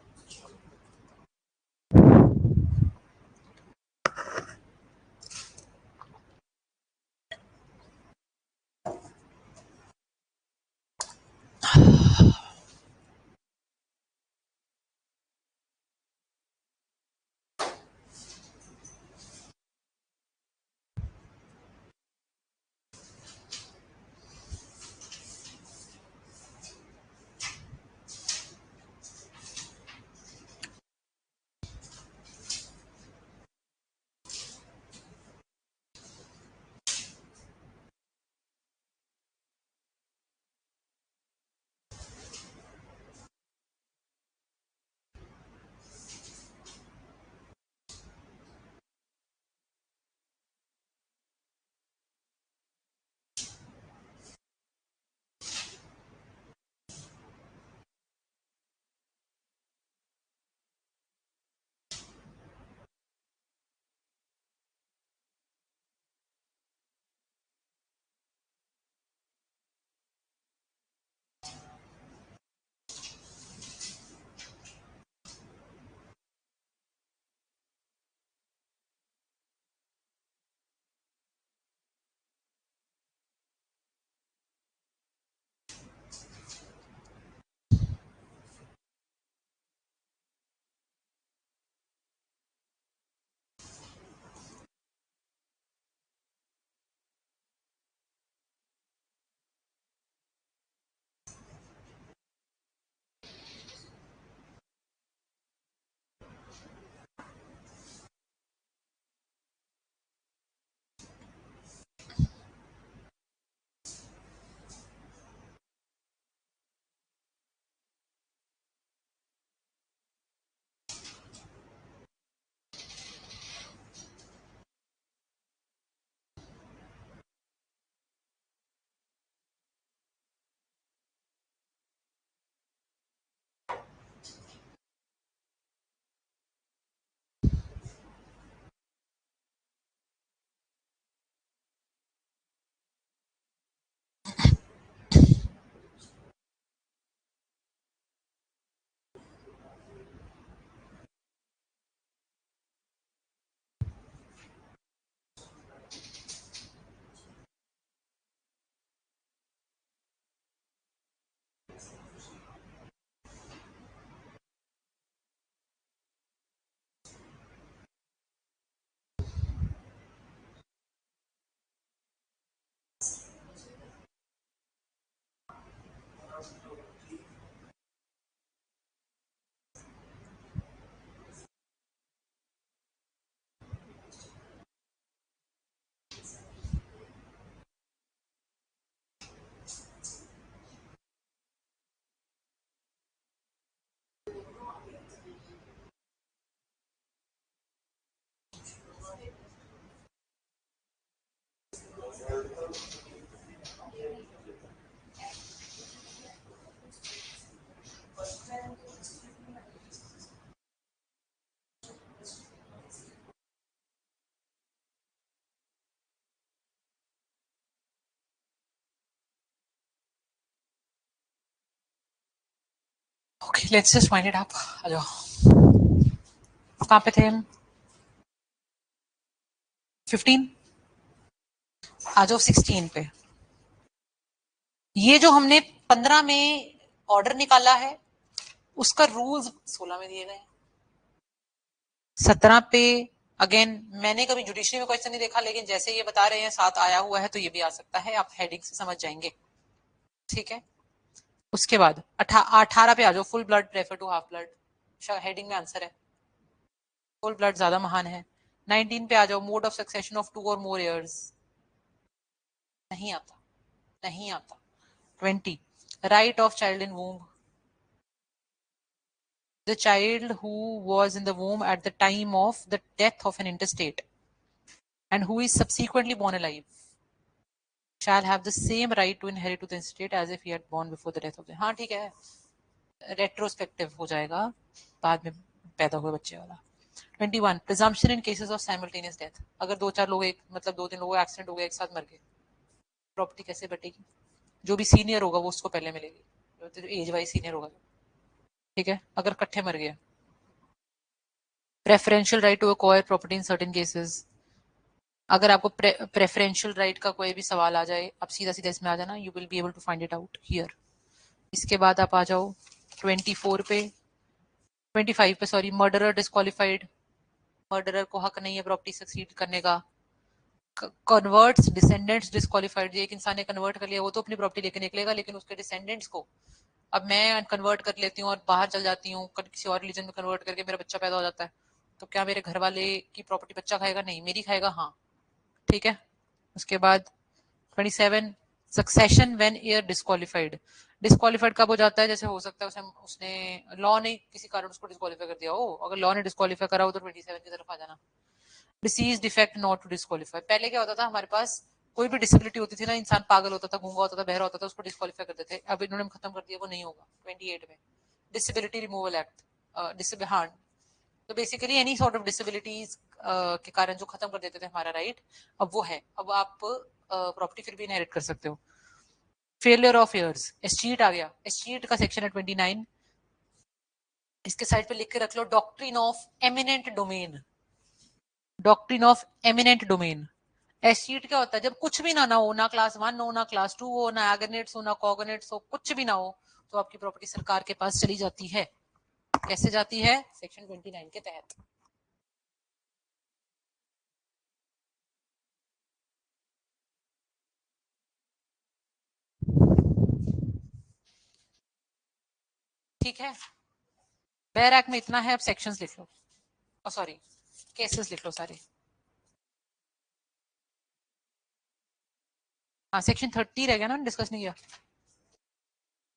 Okay let's just wind it up. आ जाओ, कहाँ पे थे हम? 15। आ जाओ 16 पे। ये जो हमने 15 में ऑर्डर निकाला है उसका रूल्स 16 में दिए गए हैं। 17 पे अगेन मैंने कभी जुडिशरी में क्वेश्चन नहीं देखा, लेकिन जैसे ये बता रहे हैं साथ आया हुआ है तो ये भी आ सकता है, आप हेडिंग से समझ जाएंगे। ठीक है, उसके बाद 18 पे आ जाओ, full blood prefer to half blood, heading में आंसर है, फुल ब्लड ज्यादा महान है। 19 पे आ जाओ, मोड ऑफ सक्सेशन ऑफ 2 और मोर ईयर्स, नहीं आता, नहीं आता। 20, right of child in womb, the child who was in the womb at the time of the death of an intestate and who is subsequently born alive shall have the same right to inherit to the estate as if he had born before the death of the, हाँ ठीक है, रेट्रोस्पेक्टिव हो जाएगा बाद में पैदा हुए बच्चे वाला। 21, presumption in cases of simultaneous death, अगर दो चार लोग एक मतलब 2-3 लोगों का एक्सीडेंट हो गया, एक साथ मर गए, प्रॉपर्टी कैसे बटेगी? जो भी सीनियर होगा वो उसको पहले मिलेगी, जो एज वाइज सीनियर होगा। ठीक है, अगर इकट्ठे मर गए। Preferential right to acquire property in certain cases, अगर आपको प्रेफरेंशियल राइट का कोई भी सवाल आ जाए, आप सीधा सीधा इसमें आ जाना, you will be able to find it out here. इसके बाद आप आ जाओ 24 पे, 25 पे सॉरी, मर्डरर डिस्क्वालिफाइड, मर्डरर को हक नहीं है प्रॉपर्टी सक्सीड करने का। कन्वर्ट्स डिसेंडेंट्स डिस्क्वालिफाइड, एक इंसान ने कन्वर्ट कर लिया वो तो अपनी प्रॉपर्टी लेके निकलेगा, लेकिन उसके डिसेंडेंट्स को, अब मैं कन्वर्ट कर लेती हूँ और बाहर चल जाती हूँ, किसी और रिलीजन में कन्वर्ट करके मेरा बच्चा पैदा हो जाता है, तो क्या मेरे घर वाले की प्रॉपर्टी बच्चा खाएगा? नहीं, मेरी खाएगा। हाँ ठीक है। उसके बाद 27, succession when air disqualified, disqualified कब हो जाता है? जैसे हो सकता है उसने लॉ ने किसी कारण उसको डिस्क्वालीफाई कर दिया हो, अगर लॉ ने डिस्क्वालीफाई करा हो तो 27 की तरफ आ जाना। Disease defect not to disqualify, पहले क्या होता था हमारे पास, कोई भी डिसेबिलिटी होती थी ना, इंसान पागल होता था, गूंगा होता था, बहरा होता था, उसको डिस्क्वालीफाई करते थे, अब इन्होंने खत्म कर दिया, वो नहीं होगा 28 में। डिसेबिलिटी रिमूवल एक्ट, हाँ, तो basically any sort of disabilities के कारण जो खत्म कर देते थे हमारा राइट, अब वो है, अब आप प्रॉपर्टी फिर भी इनहेरिट कर सकते हो। फेलियर ऑफ एयर्स, एस्टीट आ गया, एस्टीट का सेक्शन है 29, इसके साइड पे लिख के रख लो, doctrine of eminent domain, doctrine of eminent domain. Estate क्या होता है? जब कुछ भी ना हो, ना क्लास 1 हो, ना क्लास 2 हो, ना एगनेट्स हो, ना कॉगनेट्स हो, कुछ भी ना हो, तो आपकी प्रॉपर्टी सरकार के पास चली जाती है। कैसे जाती है? सेक्शन 29 के तहत। ठीक है, बेयर एक्ट में इतना है, अब सेक्शंस लिख लो, सॉरी केसेस लिख लो सारे। हाँ सेक्शन 30 रह गया ना, डिस्कस नहीं किया।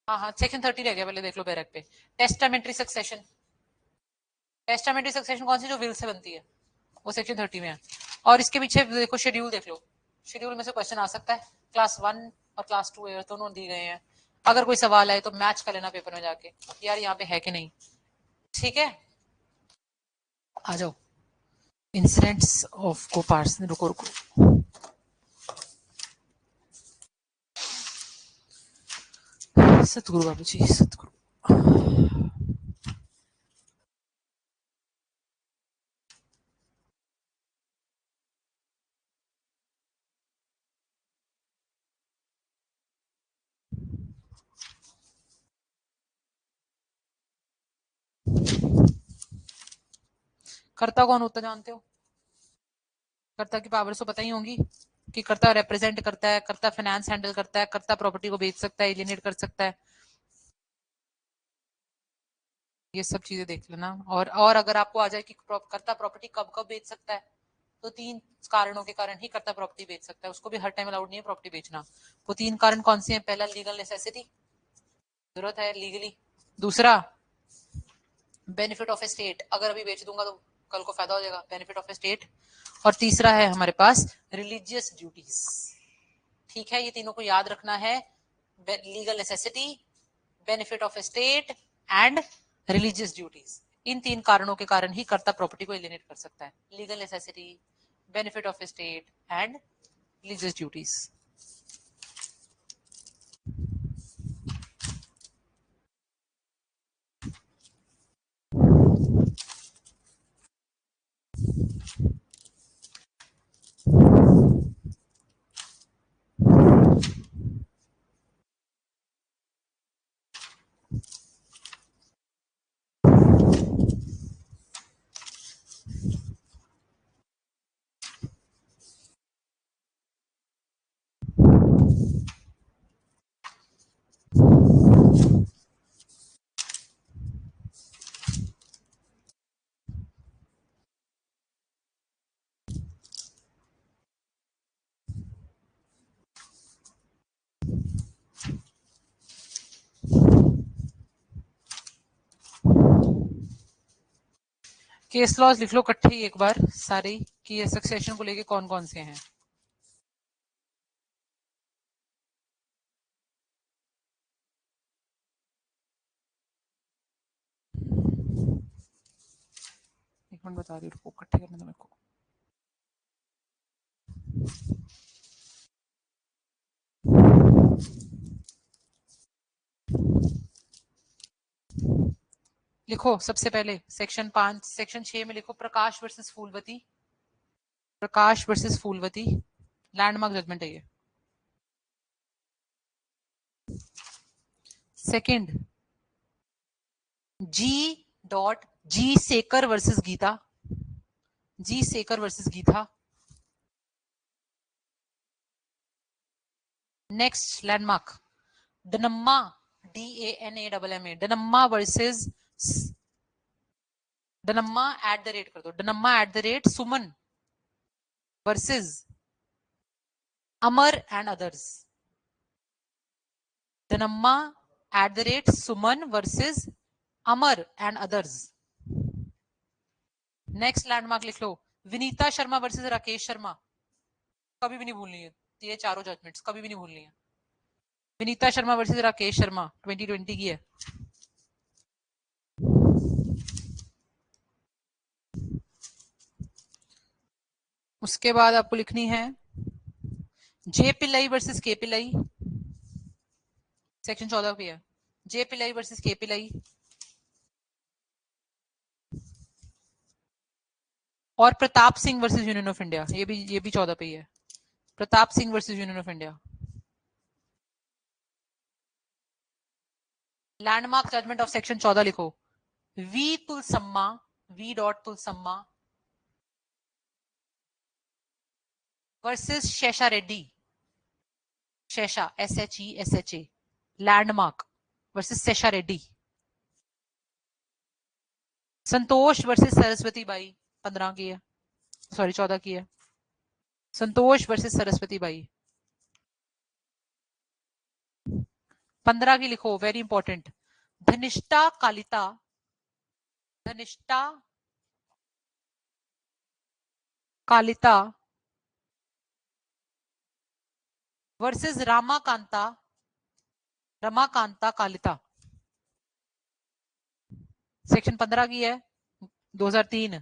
हाँ हाँ सेक्शन 30 रह गया, पहले देख लो बैरक पे। टेस्टामेंट्री सक्सेशन, टेस्टामेंट्री सक्सेशन कौन सी? जो विल से बनती है, वो सेक्शन 30 में है। और इसके पीछे देखो शेड्यूल देख लो, शेड्यूल में से क्वेश्चन आ सकता है, क्लास 1 और क्लास 2 दोनों दी गए हैं, अगर कोई सवाल आए तो मैच कर लेना पेपर में जाके, यार यहाँ पे है कि नहीं। ठीक है, आ जाओ इंसिडेंट्स ऑफ को पार्स, रुको रुको, सतगुरु बाबू जी, सतगुरु। कर्ता कौन होता जानते हो? कर्ता की पावर्स तो पता ही होंगी, कि कर्ता रिप्रेजेंट करता है, कर्ता फाइनेंस हैंडल करता है, कर्ता प्रॉपर्टी को बेच सकता है, एलिनेट कर सकता है, ये सब चीजें देख लेना। और अगर आपको आ जाए कि कर्ता प्रॉपर्टी कब कब बेच सकता है, तो 3 कारणों के कारण ही कर्ता प्रॉपर्टी बेच सकता है, उसको भी हर टाइम अलाउड नहीं है प्रॉपर्टी बेचना। वो 3 कारण कौन से हैं? पहला लीगल नेसेसिटी, जरूरत है लीगली। दूसरा बेनिफिट ऑफ एस्टेट, अगर अभी बेच दूंगा तो कल को फायदा हो जाएगा, बेनिफिट ऑफ एस्टेट। और तीसरा है हमारे पास रिलीजियस ड्यूटीज। ठीक है, ये तीनों को याद रखना है, legal necessity, benefit of estate and religious duties. इन 3 कारणों के कारण ही कर्ता प्रॉपर्टी को एलिनेट कर सकता है, legal necessity, benefit of estate and religious duties. Case laws लिख लो इकट्ठे ही एक बार सारे, कि ये सक्सेशन को लेके कौन कौन से हैं। एक मिनट बता रही हूँ, रुको, इकट्ठे करने दो मेरे को। लिखो सबसे पहले सेक्शन 5, सेक्शन 6 में लिखो प्रकाश वर्सेस फूलवती, प्रकाश वर्सेस फूलवती, लैंडमार्क जजमेंट है ये। Second, ji dot G Sekar versus Geeta, G Sekar versus Geeta. Next landmark Danamma, DANAMMA, Danamma versus, Danamma at the rate कर दो, Danamma at the rate Suman versus Amar and others, Danamma at the rate Suman versus Amar and others. Next landmark लिख लो विनीता शर्मा वर्सेस राकेश शर्मा, कभी भी नहीं भूलनी है ये चारों जजमेंट्स, कभी भी नहीं भूलनी है। विनीता शर्मा वर्सेस राकेश शर्मा 2020 की है। उसके बाद आपको लिखनी है जे Pillai versus K Pillai, section 14 की है, जे पिल्लाई वर्सेस के पिल्लाई। और Pratap Singh versus union of India, ये भी 14 पे ही है, Pratap Singh versus union of India. Landmark judgement of section 14 लिखो V Tulsamma, V dot Tulsamma versus Shesha Reddy, Shesha SHESHA, landmark versus Shesha Reddy. Santosh versus Saraswati Bai 15 की है, सॉरी 14 की है, संतोष वर्सेस सरस्वती बाई। 15 की लिखो very important Dhanishtha Kalita, Dhanishtha Kalita versus Ramakanta, Ramakanta Kalita. Section 15 की है 2003।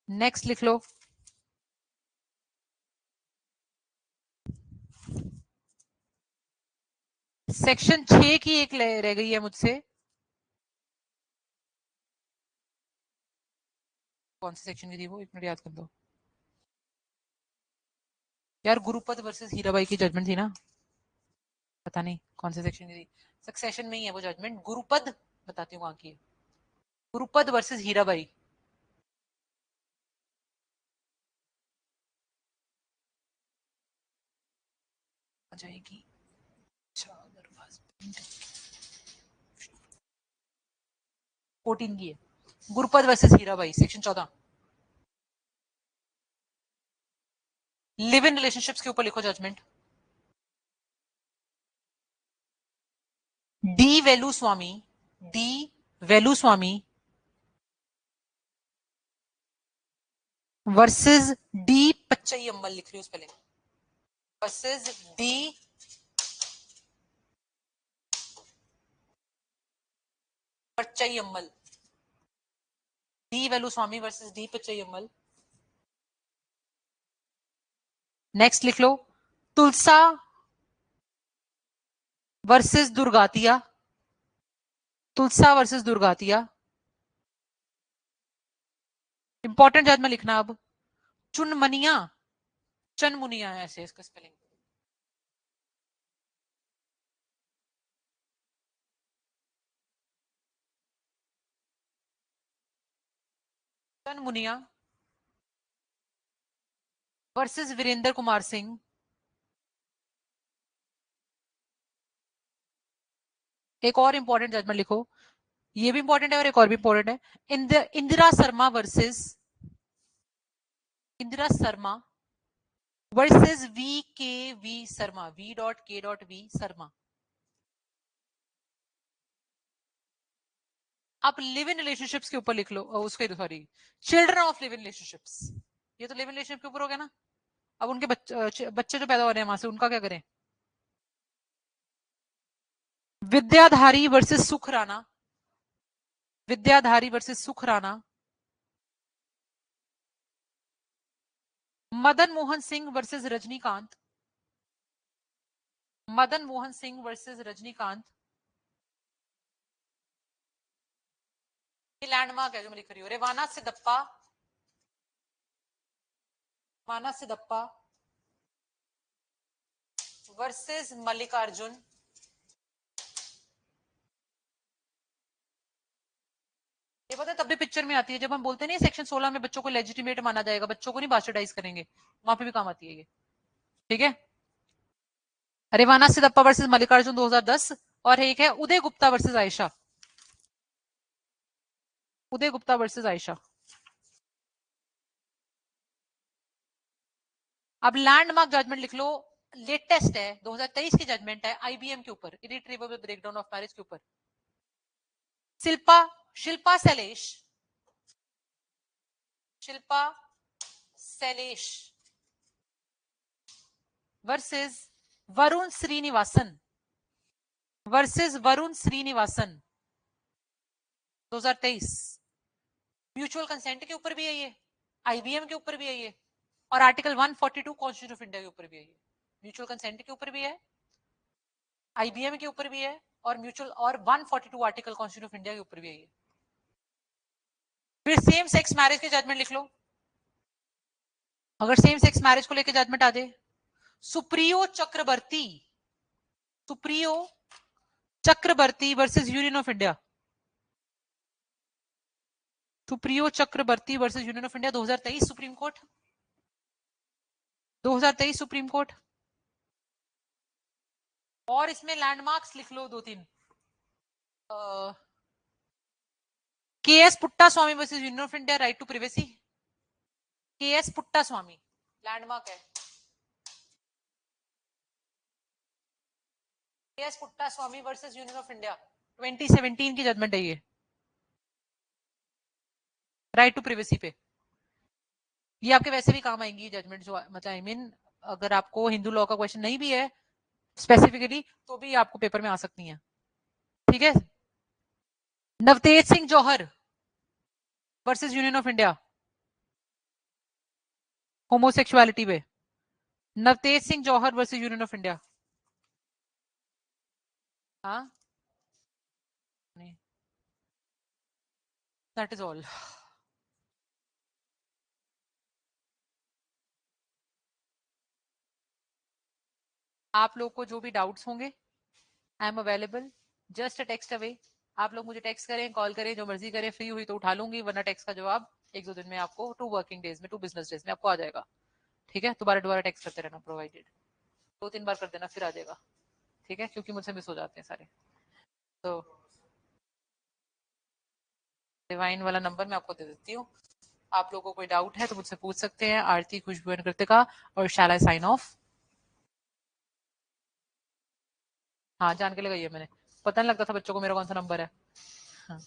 नेक्स्ट लिख लो सेक्शन 6 की एक रह गई है मुझसे, कौन सी सेक्शन की थी वो, एक मिनट याद कर दो यार, गुरुपद वर्सेस हीराबाई की जजमेंट थी ना, पता नहीं कौन से सेक्शन की थी, सक्सेशन में ही है वो जजमेंट, गुरुपद बताती हूँ वहां की, गुरुपद वर्सेस हीराबाई। आ जाएगी 14 की है, Gurupad versus Hirabai section 14। Live in relationships के ऊपर लिखो judgement D Velu Swami, D Velu Swami versus D Pachai Ammal, लिख रही हूँ पहले, versus D Pachai Ammal, D Velu Swami versus D Pachai Ammal. Next लिख लो Tulsa versus Durgatia, Tulsa versus Durgatia. Important याद में लिखना अब चुनमनिया, चनमुनिया है ऐसे इसका स्पेलिंग, मुनिया वर्सेस वीरेंद्र कुमार सिंह। एक और इंपॉर्टेंट जजमेंट लिखो, ये भी इंपॉर्टेंट है और एक और भी इंपॉर्टेंट है। Indira Sharma versus Indira Sharma versus V K V Sharma, V dot K dot V Sharma. आप लिव इन रिलेशनशिप्स के ऊपर लिख लो, उसके sorry children of live in relationships. ये तो लिव इन रिलेशनशिप के ऊपर हो गया ना। अब उनके बच्चे जो पैदा हो रहे हैं वहां से, उनका क्या करें? विद्याधारी versus Sukh Rana, Vidyadhari versus Sukh Rana. Madan Mohan Singh versus Rajinikanth, Madan Mohan Singh versus Rajinikanth. ये लैंडमार्क है जो मैं लिख रही हूँ। रेवाना सिदप्पा, माना सिदप्पा वर्सेस मल्लिकार्जुन। ये पता है तब भी पिक्चर में आती है जब हम बोलते नहीं सेक्शन 16 में बच्चों को लेजिटिमेट माना जाएगा, बच्चों को नहीं बास्टर्डाइज करेंगे, वहां पे भी काम आती है ये। ठीक है। रेवाना सिदप्पा वर्सेस मल्लिकार्जुन 2010। और एक है उदय गुप्ता वर्सेस आयशा, उदय गुप्ता वर्सेस आयशा। अब लैंडमार्क जजमेंट लिख लो, लेटेस्ट है 2023 की जजमेंट है आईबीएम के ऊपर, इरिट्रीवेबल ब्रेकडाउन ऑफ मैरिज के ऊपर। Shilpa Shilpa Shailesh, Shilpa Shailesh versus Varun Srinivasan, versus Varun Srinivasan 2023। Mutual consent के ऊपर भी है ये, आईबीएम के ऊपर भी है ये, और आर्टिकल 142 कॉन्स्टिट्यूशन ऑफ इंडिया के ऊपर भी है ये। म्यूचुअल कंसेंट के ऊपर भी है, आईबीएम के ऊपर भी है, और म्यूचुअल और 142 आर्टिकल कॉन्स्टिट्यूशन ऑफ इंडिया के ऊपर भी है ये। फिर सेम सेक्स मैरिज के जजमेंट लिख लो, अगर सेम सेक्स मैरिज को लेकर जजमेंट आ जाए। Supriyo Chakraborty, Supriyo Chakraborty versus union of India, Supriyo Chakraborty versus union of India 2023 supreme court, 2023 supreme court. और इसमें लैंडमार्क्स लिख लो दो तीन। K S Puttaswamy versus union of India, right to privacy. K S Puttaswamy landmark है, K S Puttaswamy versus union of India 2017 की जजमेंट है ये, राइट टू प्रिवेसी पे। ये आपके वैसे भी काम आएंगी जजमेंट, जो मतलब आई मीन अगर आपको हिंदू लॉ का क्वेश्चन नहीं भी है स्पेसिफिकली तो भी आपको पेपर में आ सकती हैं। ठीक है। Navtej Singh Johar versus union of India, homosexuality पे। Navtej Singh Johar versus union of India. हाँ, दैट इज ऑल। आप लोग को जो भी डाउट्स होंगे, I am available, just a text away. आप लोग मुझे टेक्स्ट करें, कॉल करें, जो मर्जी करें, फ्री हुई तो उठा लूंगी, वरना टेक्स्ट का जवाब एक दो दिन में आपको, 2 वर्किंग डेज में, 2 बिजनेस डेज में आपको आ जाएगा। ठीक है। दोबारा दोबारा टेक्स्ट करते रहना, प्रोवाइडेड 2-3 बार कर देना, फिर आ जाएगा। ठीक है, क्योंकि मुझसे मिस हो जाते हैं सारे। तो डिवाइन वाला नंबर मैं आपको दे देती हूँ, आप लोगों को कोई डाउट है तो मुझसे पूछ सकते हैं। आरती, खुशबू एंड कृतिका, और शैल आई साइन ऑफ। हाँ, जान के लगाइए मैंने, पता नहीं लगता था बच्चों को मेरा कौन सा नंबर है। हाँ।